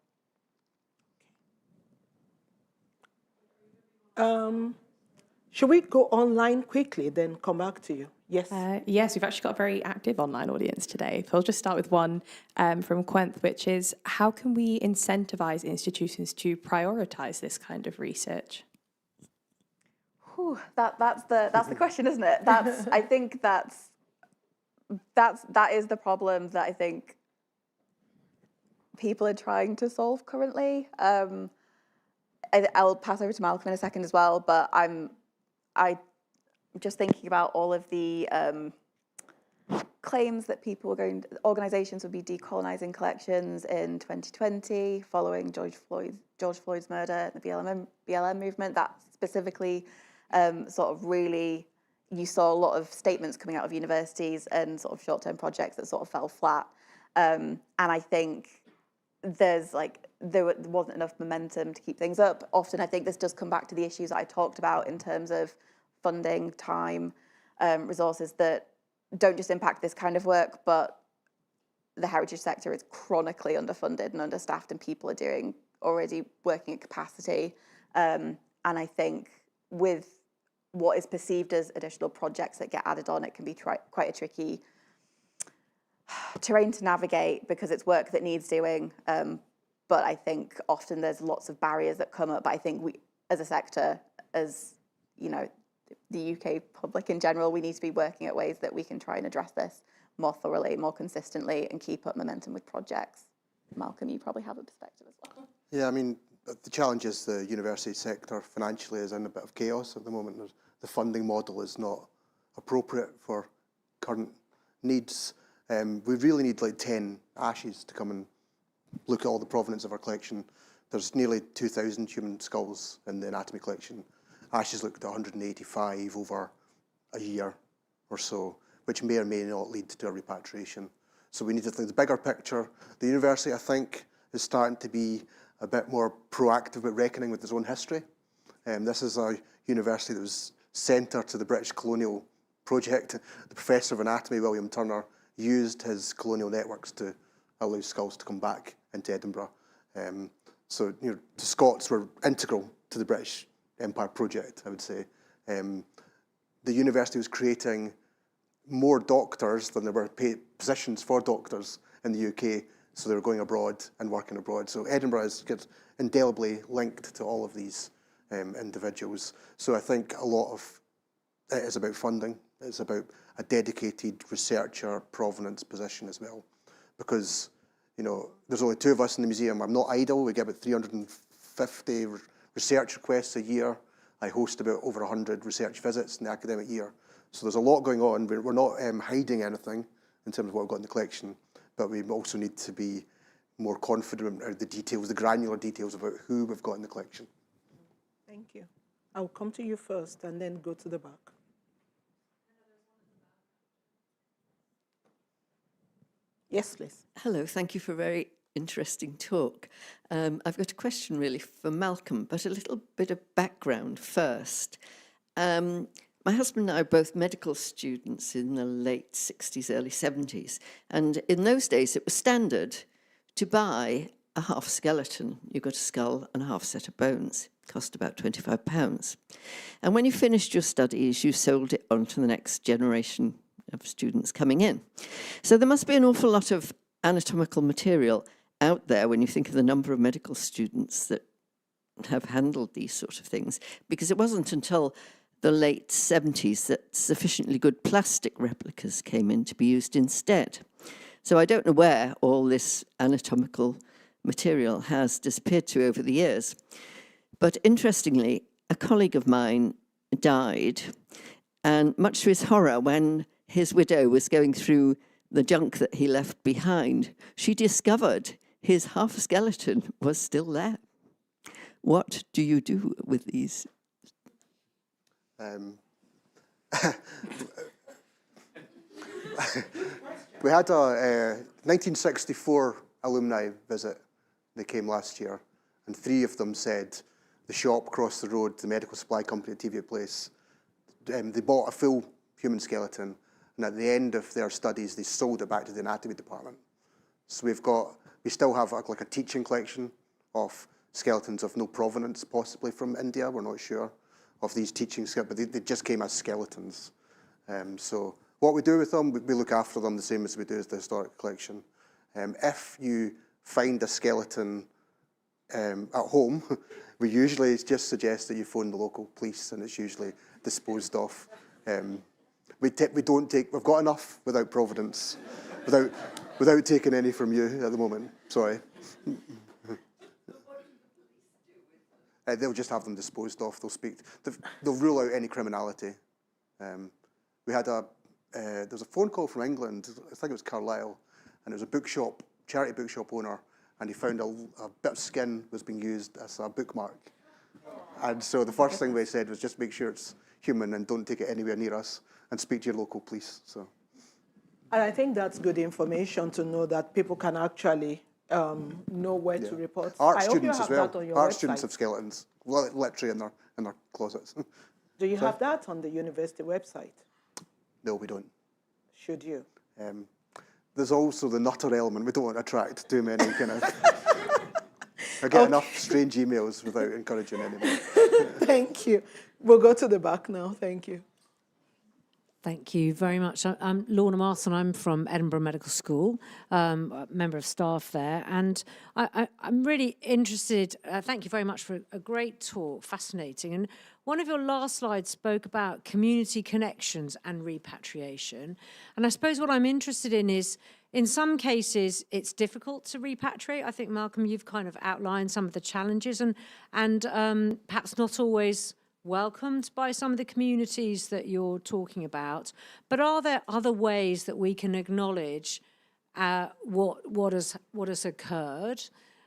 A: Should we go online quickly, then come back to you? Yes.
F: Yes, we've actually got a very active online audience today. So I'll just start with one from Quenth, which is, how can we incentivise institutions to prioritise this kind of research?
B: Whew, that's the question, isn't it? I think that is the problem that I think people are trying to solve currently. I'll pass over to Malcolm in a second as well, but I'm just thinking about all of the claims that organisations would be decolonising collections in 2020 following George Floyd's murder, the BLM movement. That specifically sort of really, you saw a lot of statements coming out of universities and sort of short-term projects that sort of fell flat. And I think there wasn't enough momentum to keep things up. Often I think this does come back to the issues that I talked about in terms of funding, time, resources that don't just impact this kind of work, but the heritage sector is chronically underfunded and understaffed, and people are already working at capacity. And I think with what is perceived as additional projects that get added on, it can be quite a tricky terrain to navigate because it's work that needs doing. But I think often there's lots of barriers that come up. But I think we, as a sector, as you know, the UK public in general, we need to be working at ways that we can try and address this more thoroughly, more consistently, and keep up momentum with projects. Malcolm, you probably have a perspective as well.
C: Yeah, I mean, the challenge is the university sector financially is in a bit of chaos at the moment. The funding model is not appropriate for current needs. We really need like 10 ashes to come and look at all the provenance of our collection. There's nearly 2,000 human skulls in the anatomy collection. Ashes looked at 185 over a year or so, which may or may not lead to a repatriation. So we need to think the bigger picture. The university, I think, is starting to be a bit more proactive about reckoning with its own history. This is a university that was centre to the British colonial project. The professor of anatomy, William Turner, used his colonial networks to allow skulls to come back into Edinburgh. So you know, the Scots were integral to the British Empire project, I would say. The university was creating more doctors than there were positions for doctors in the UK, so they were going abroad and working abroad. So Edinburgh is indelibly linked to all of these individuals. So I think a lot of it is about funding. It's about a dedicated researcher provenance position as well. Because, you know, there's only 2 of us in the museum. I'm not idle. We get about 350 research requests a year. I host about over 100 research visits in the academic year. So there's a lot going on. We're not hiding anything in terms of what we've got in the collection, but we also need to be more confident about the details, the granular details about who we've got in the collection.
A: Thank you. I'll come to you first and then go to the back. Yes, please.
G: Hello, thank you for a very interesting talk. I've got a question really for Malcolm, but a little bit of background first. My husband and I are both medical students in the late 60s, early 70s. And in those days, it was standard to buy a half skeleton. You got a skull and a half set of bones. It cost about £25. And when you finished your studies, you sold it on to the next generation of students coming in. So there must be an awful lot of anatomical material out there when you think of the number of medical students that have handled these sort of things, because it wasn't until the late 70s that sufficiently good plastic replicas came in to be used instead. So I don't know where all this anatomical material has disappeared to over the years. But interestingly, a colleague of mine died, and much to his horror, when his widow was going through the junk that he left behind, she discovered his half skeleton was still there. What do you do with these?
C: We had a 1964 alumni visit. They came last year, and 3 of them said the shop across the road, the medical supply company at TV Place, they bought a full human skeleton, and at the end of their studies, they sold it back to the anatomy department. So we still have like a teaching collection of skeletons of no provenance, possibly from India, we're not sure, of these teaching skeletons, but they just came as skeletons. So what we do with them, we look after them the same as we do as the historic collection. If you find a skeleton at home, we usually just suggest that you phone the local police, and it's usually disposed of. We've got enough without provenance, without taking any from you at the moment, sorry. They'll just have them disposed of. They'll rule out any criminality. We had there was a phone call from England, I think it was Carlisle, and it was a charity bookshop owner, and he found a bit of skin was being used as a bookmark. And so the first thing we said was just make sure it's human and don't take it anywhere near us, and speak to your local police. So.
A: And I think that's good information to know that people can actually know where to report.
C: Art
A: I hope
C: students
A: you have
C: as well.
A: that on your
C: Art
A: website.
C: students have skeletons, literally in their closets.
A: Do you have that on the university website?
C: No, we don't.
A: Should you?
C: There's also the nutter element. We don't want to attract too many kind of... I get enough strange emails without encouraging anyone.
A: Thank you. We'll go to the back now. Thank you.
H: Thank you very much. I'm Lorna Martin. I'm from Edinburgh Medical School, a member of staff there. And I'm really interested, thank you very much for a great talk, fascinating. And one of your last slides spoke about community connections and repatriation. And I suppose what I'm interested in is, in some cases, it's difficult to repatriate. I think, Malcolm, you've kind of outlined some of the challenges and perhaps not always welcomed by some of the communities that you're talking about. But are there other ways that we can acknowledge what has occurred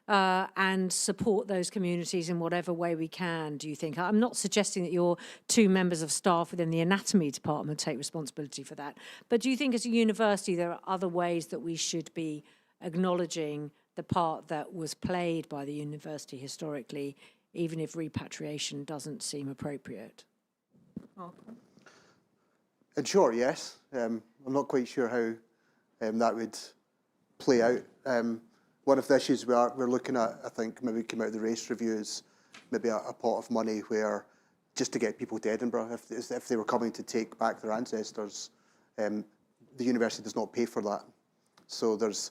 H: and support those communities in whatever way we can, do you think? I'm not suggesting that your 2 members of staff within the anatomy department take responsibility for that, but do you think as a university there are other ways that we should be acknowledging the part that was played by the university historically, even if repatriation doesn't seem appropriate?
C: In short, yes. I'm not quite sure how that would play out. One of the issues we're looking at, I think, maybe came out of the race review, is maybe a pot of money where, just to get people to Edinburgh, if they were coming to take back their ancestors, the university does not pay for that. So there's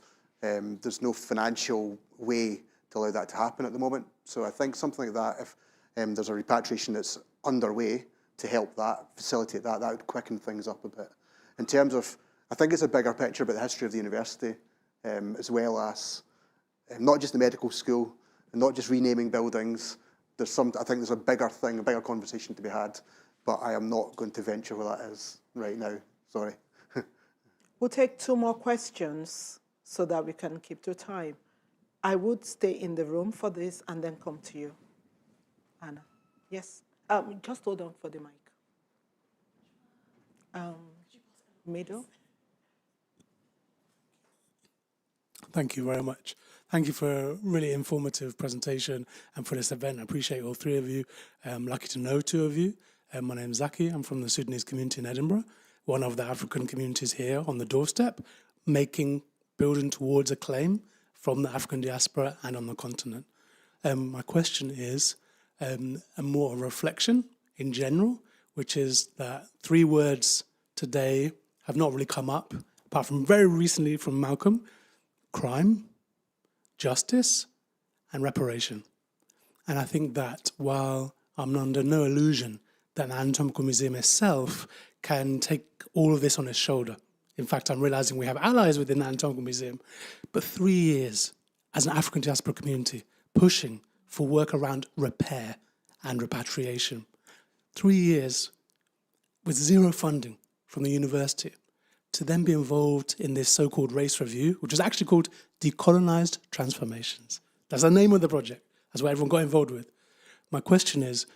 C: no financial way to allow that to happen at the moment. So I think something like that, if there's a repatriation that's underway to help that, facilitate that, that would quicken things up a bit. In terms of, I think it's a bigger picture about the history of the university, as well as not just the medical school, and not just renaming buildings. I think there's a bigger thing, a bigger conversation to be had, but I am not going to venture where that is right now, sorry.
A: We'll take 2 more questions so that we can keep to time. I would stay in the room for this and then come to you. Anna. Yes. Just hold on for the mic. Middle.
I: Thank you very much. Thank you for a really informative presentation and for this event. I appreciate all 3 of you. I'm lucky to know 2 of you. My name's Zaki. I'm from the Sudanese community in Edinburgh, one of the African communities here on the doorstep, building towards a claim from the African diaspora and on the continent. My question is a more reflection in general, which is that 3 words today have not really come up, apart from very recently from Malcolm: crime, justice, and reparation. And I think that while I'm under no illusion that the Anatomical Museum itself can take all of this on its shoulder, in fact, I'm realizing we have allies within the Anatomical Museum, but 3 years as an African diaspora community pushing for work around repair and repatriation, 3 years with 0 funding from the university, to then be involved in this so-called race review, which is actually called Decolonized Transformations. That's the name of the project. That's what everyone got involved with. My question is,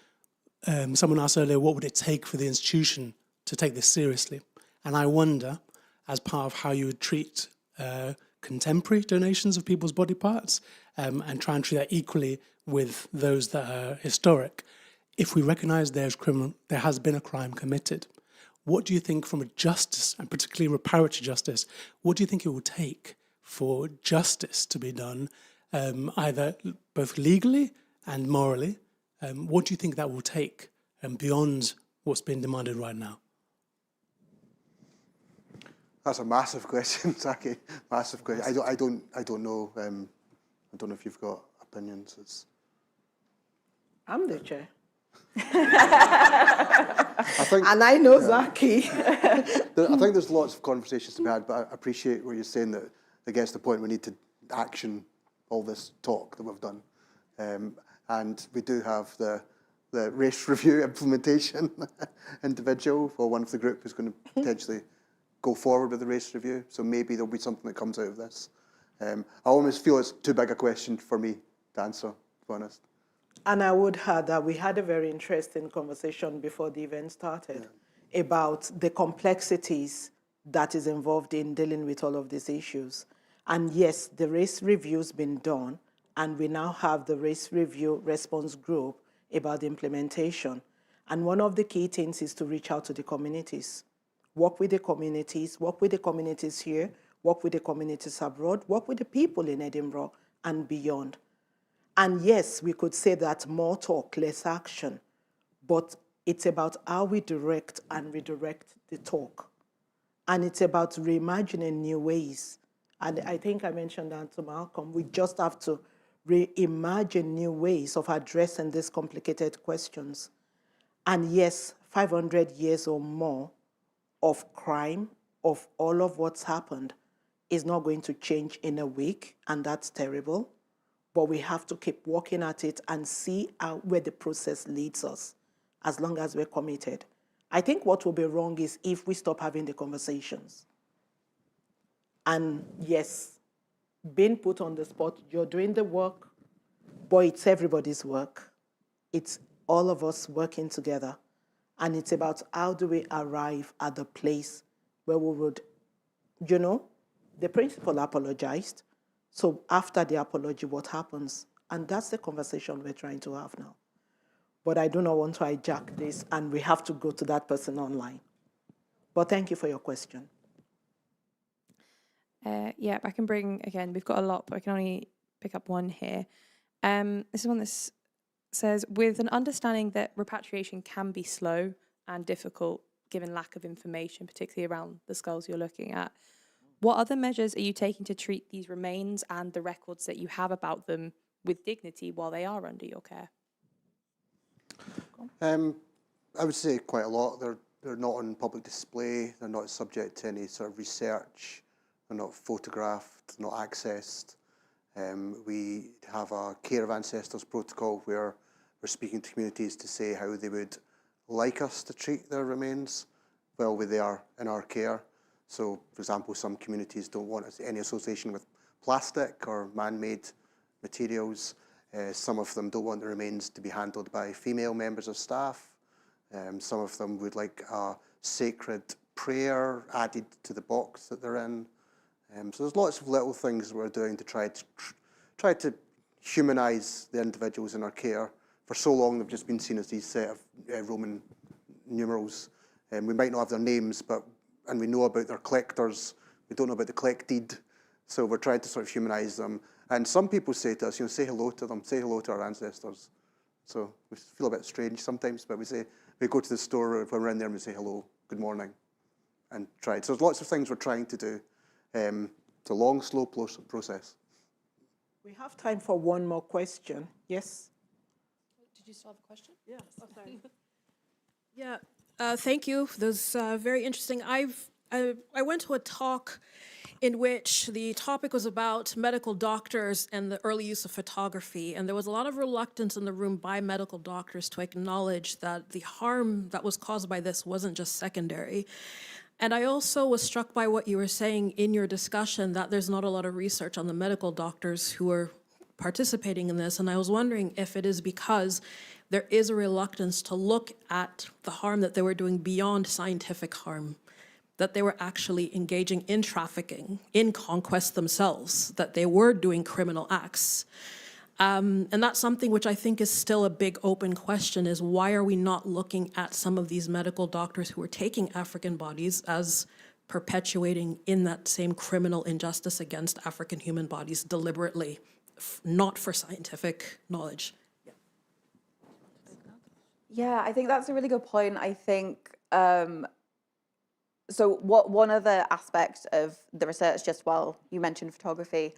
I: someone asked earlier, what would it take for the institution to take this seriously? And I wonder, as part of how you would treat contemporary donations of people's body parts and try and treat that equally with those that are historic, if we recognize there has been a crime committed, what do you think from a justice, and particularly reparatory justice, what do you think it will take for justice to be done, either both legally and morally? What do you think that will take beyond what's being demanded right now?
C: That's a massive question, Zaki. Massive question. I don't know. I don't know if you've got opinions.
A: I'm the chair.
C: I think,
A: and I know Zaki.
C: I think there's lots of conversations to be had, but I appreciate what you're saying, that it gets to the point we need to action all this talk that we've done. And we do have the race review implementation individual, or one of the group who's going to potentially go forward with the race review. So maybe there'll be something that comes out of this. I almost feel it's too big a question for me to answer, to be honest.
A: And I would add that we had a very interesting conversation before the event started about the complexities that is involved in dealing with all of these issues. And yes, the race review's been done, and we now have the race review response group about the implementation. And one of the key things is to reach out to the communities, work with the communities here, work with the communities abroad, work with the people in Edinburgh and beyond. And yes, we could say that more talk, less action, but it's about how we direct and redirect the talk. And it's about reimagining new ways. And I think I mentioned that to Malcolm. We just have to reimagine new ways of addressing these complicated questions. And yes, 500 years or more of crime, of all of what's happened, is not going to change in a week, and that's terrible. But we have to keep working at it and see where the process leads us, as long as we're committed. I think what will be wrong is if we stop having the conversations. And yes, being put on the spot, you're doing the work, but it's everybody's work. It's all of us working together. And it's about how do we arrive at the place where we would, the principal apologized. So after the apology, what happens? And that's the conversation we're trying to have now. But I do not want to hijack this, and we have to go to that person online. But thank you for your question.
F: Yeah, I can bring, again, we've got a lot, but I can only pick up one here. This is one that says, with an understanding that repatriation can be slow and difficult, given lack of information, particularly around the skulls you're looking at, what other measures are you taking to treat these remains and the records that you have about them with dignity while they are under your care?
C: I would say quite a lot. They're not on public display. They're not subject to any sort of research. They're not photographed, not accessed. We have a Care of Ancestors protocol where we're speaking to communities to say how they would like us to treat their remains while they are in our care. So, for example, some communities don't want any association with plastic or man-made materials. Some of them don't want the remains to be handled by female members of staff. Some of them would like a sacred prayer added to the box that they're in. So there's lots of little things we're doing to try to humanise the individuals in our care. For so long, they've just been seen as these set of Roman numerals. We might not have their names, and we know about their collectors. We don't know about the collect deed. So we're trying to sort of humanise them. And some people say to us, say hello to them, say hello to our ancestors. So we feel a bit strange sometimes, but we go to the store when we're in there and we say hello, good morning, and try. So there's lots of things we're trying to do. It's a long, slow process.
A: We have time for one more question. Yes?
J: Did you still have a question?
A: Yeah. Oh, sorry.
J: Yeah, thank you. That was very interesting. I went to a talk in which the topic was about medical doctors and the early use of photography, and there was a lot of reluctance in the room by medical doctors to acknowledge that the harm that was caused by this wasn't just secondary. And I also was struck by what you were saying in your discussion, that there's not a lot of research on the medical doctors who are participating in this, and I was wondering if it is because there is a reluctance to look at the harm that they were doing beyond scientific harm, that they were actually engaging in trafficking, in conquest themselves, that they were doing criminal acts. And that's something which I think is still a big open question, is why are we not looking at some of these medical doctors who are taking African bodies as perpetuating in that same criminal injustice against African human bodies deliberately, not for scientific knowledge?
B: Yeah, I think that's a really good point. I think, so one other aspect of the research, just while you mentioned photography,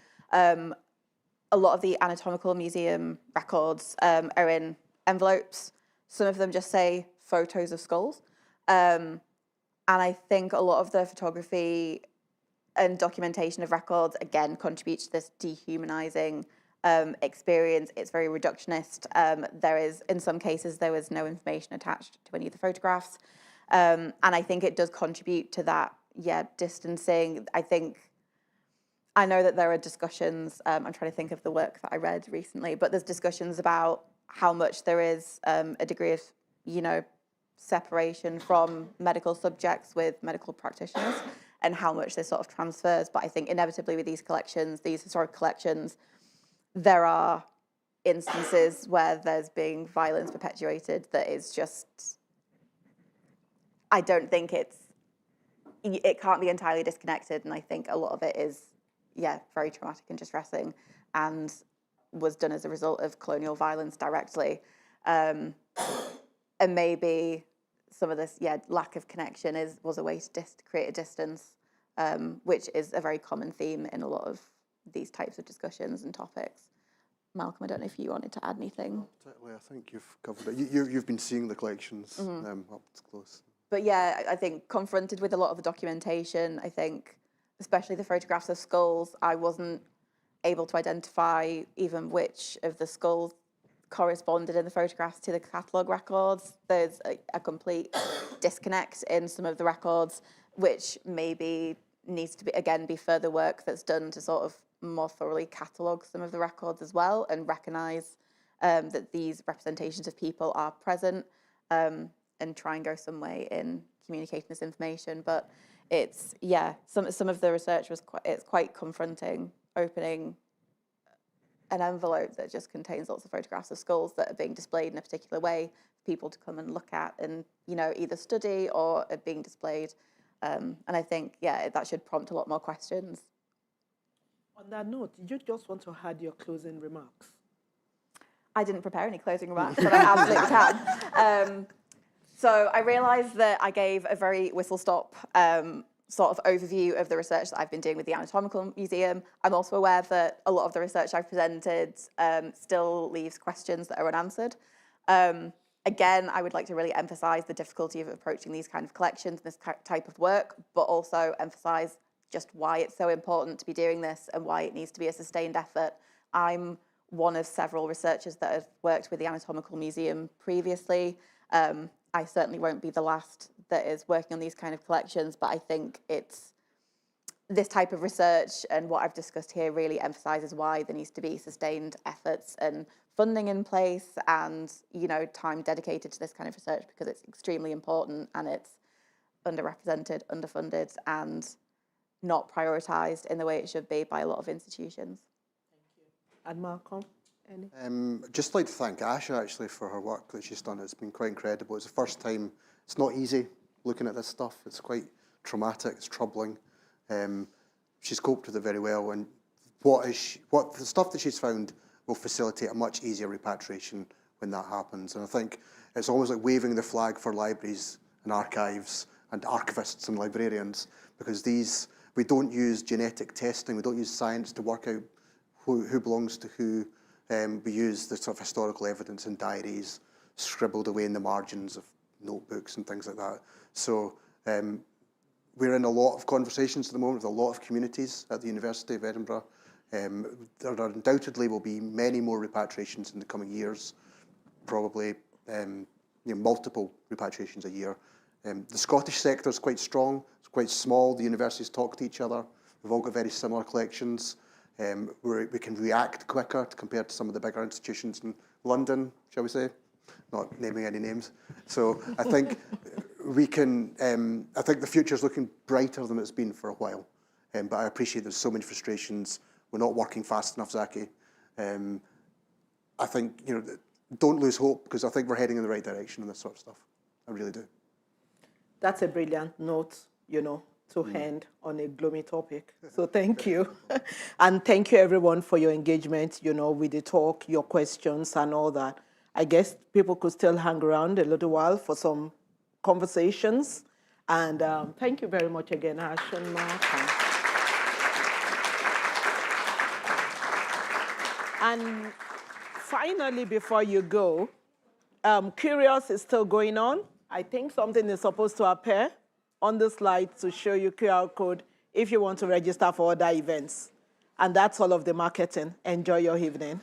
B: a lot of the anatomical museum records are in envelopes. Some of them just say photos of skulls. And I think a lot of the photography and documentation of records, again, contribute to this dehumanizing experience. It's very reductionist. In some cases, there was no information attached to any of the photographs. And I think it does contribute to that, distancing. I know that there are discussions, I'm trying to think of the work that I read recently, but there's discussions about how much there is a degree of, separation from medical subjects with medical practitioners and how much this sort of transfers. But I think inevitably with these collections, these historic collections, there are instances where there's being violence perpetuated that is just, I don't think it can't be entirely disconnected. And I think a lot of it is, very traumatic and distressing and was done as a result of colonial violence directly. And maybe some of this, lack of connection was a way to create a distance, which is a very common theme in a lot of these types of discussions and topics. Malcolm, I don't know if you wanted to add anything.
C: I think you've covered it. You've been seeing the collections up close.
B: But I think confronted with a lot of the documentation, I think, especially the photographs of skulls, I wasn't able to identify even which of the skulls corresponded in the photographs to the catalogue records. There's a complete disconnect in some of the records, which maybe needs to be further work that's done to sort of more thoroughly catalogue some of the records as well and recognise that these representations of people are present and try and go some way in communicating this information. But it's, some of the research it's quite confronting, opening an envelope that just contains lots of photographs of skulls that are being displayed in a particular way for people to come and look at and, either study or are being displayed. And I think, that should prompt a lot more questions.
A: On that note, did you just want to add your closing remarks?
B: I didn't prepare any closing remarks, but I absolutely can. So I realised that I gave a very whistle-stop sort of overview of the research that I've been doing with the Anatomical Museum. I'm also aware that a lot of the research I've presented still leaves questions that are unanswered. Again, I would like to really emphasise the difficulty of approaching these kind of collections, this type of work, but also emphasise just why it's so important to be doing this and why it needs to be a sustained effort. I'm one of several researchers that have worked with the Anatomical Museum previously. I certainly won't be the last that is working on these kind of collections, but I think it's this type of research and what I've discussed here really emphasises why there needs to be sustained efforts and funding in place and, time dedicated to this kind of research because it's extremely important and it's underrepresented, underfunded and not prioritised in the way it should be by a lot of institutions.
A: Thank you. And Malcolm?
C: Just like to thank Asha actually for her work that she's done. It's been quite incredible. It's the first time. It's not easy looking at this stuff. It's quite traumatic. It's troubling. She's coped with it very well, and what the stuff that she's found will facilitate a much easier repatriation when that happens. And I think it's almost like waving the flag for libraries and archives and archivists and librarians, because we don't use genetic testing, we don't use science to work out who belongs to who. We use the sort of historical evidence in diaries, scribbled away in the margins of notebooks and things like that. So we're in a lot of conversations at the moment with a lot of communities at the University of Edinburgh. There undoubtedly will be many more repatriations in the coming years, probably multiple repatriations a year. The Scottish sector is quite strong, it's quite small, the universities talk to each other, we've all got very similar collections. We can react quicker compared to some of the bigger institutions in London, shall we say, not naming any names. So I think we can, I think the future is looking brighter than it's been for a while. But I appreciate there's so many frustrations. We're not working fast enough, Zaki. I think, don't lose hope, because I think we're heading in the right direction on this sort of stuff. I really do.
A: That's a brilliant note, to end on a gloomy topic. So thank you. And thank you, everyone, for your engagement, with the talk, your questions and all that. I guess people could still hang around a little while for some conversations. And thank you very much again, Ash and Mark. And finally, before you go, Curious is still going on. I think something is supposed to appear on the slide to show you QR code if you want to register for other events. And that's all of the marketing. Enjoy your evening.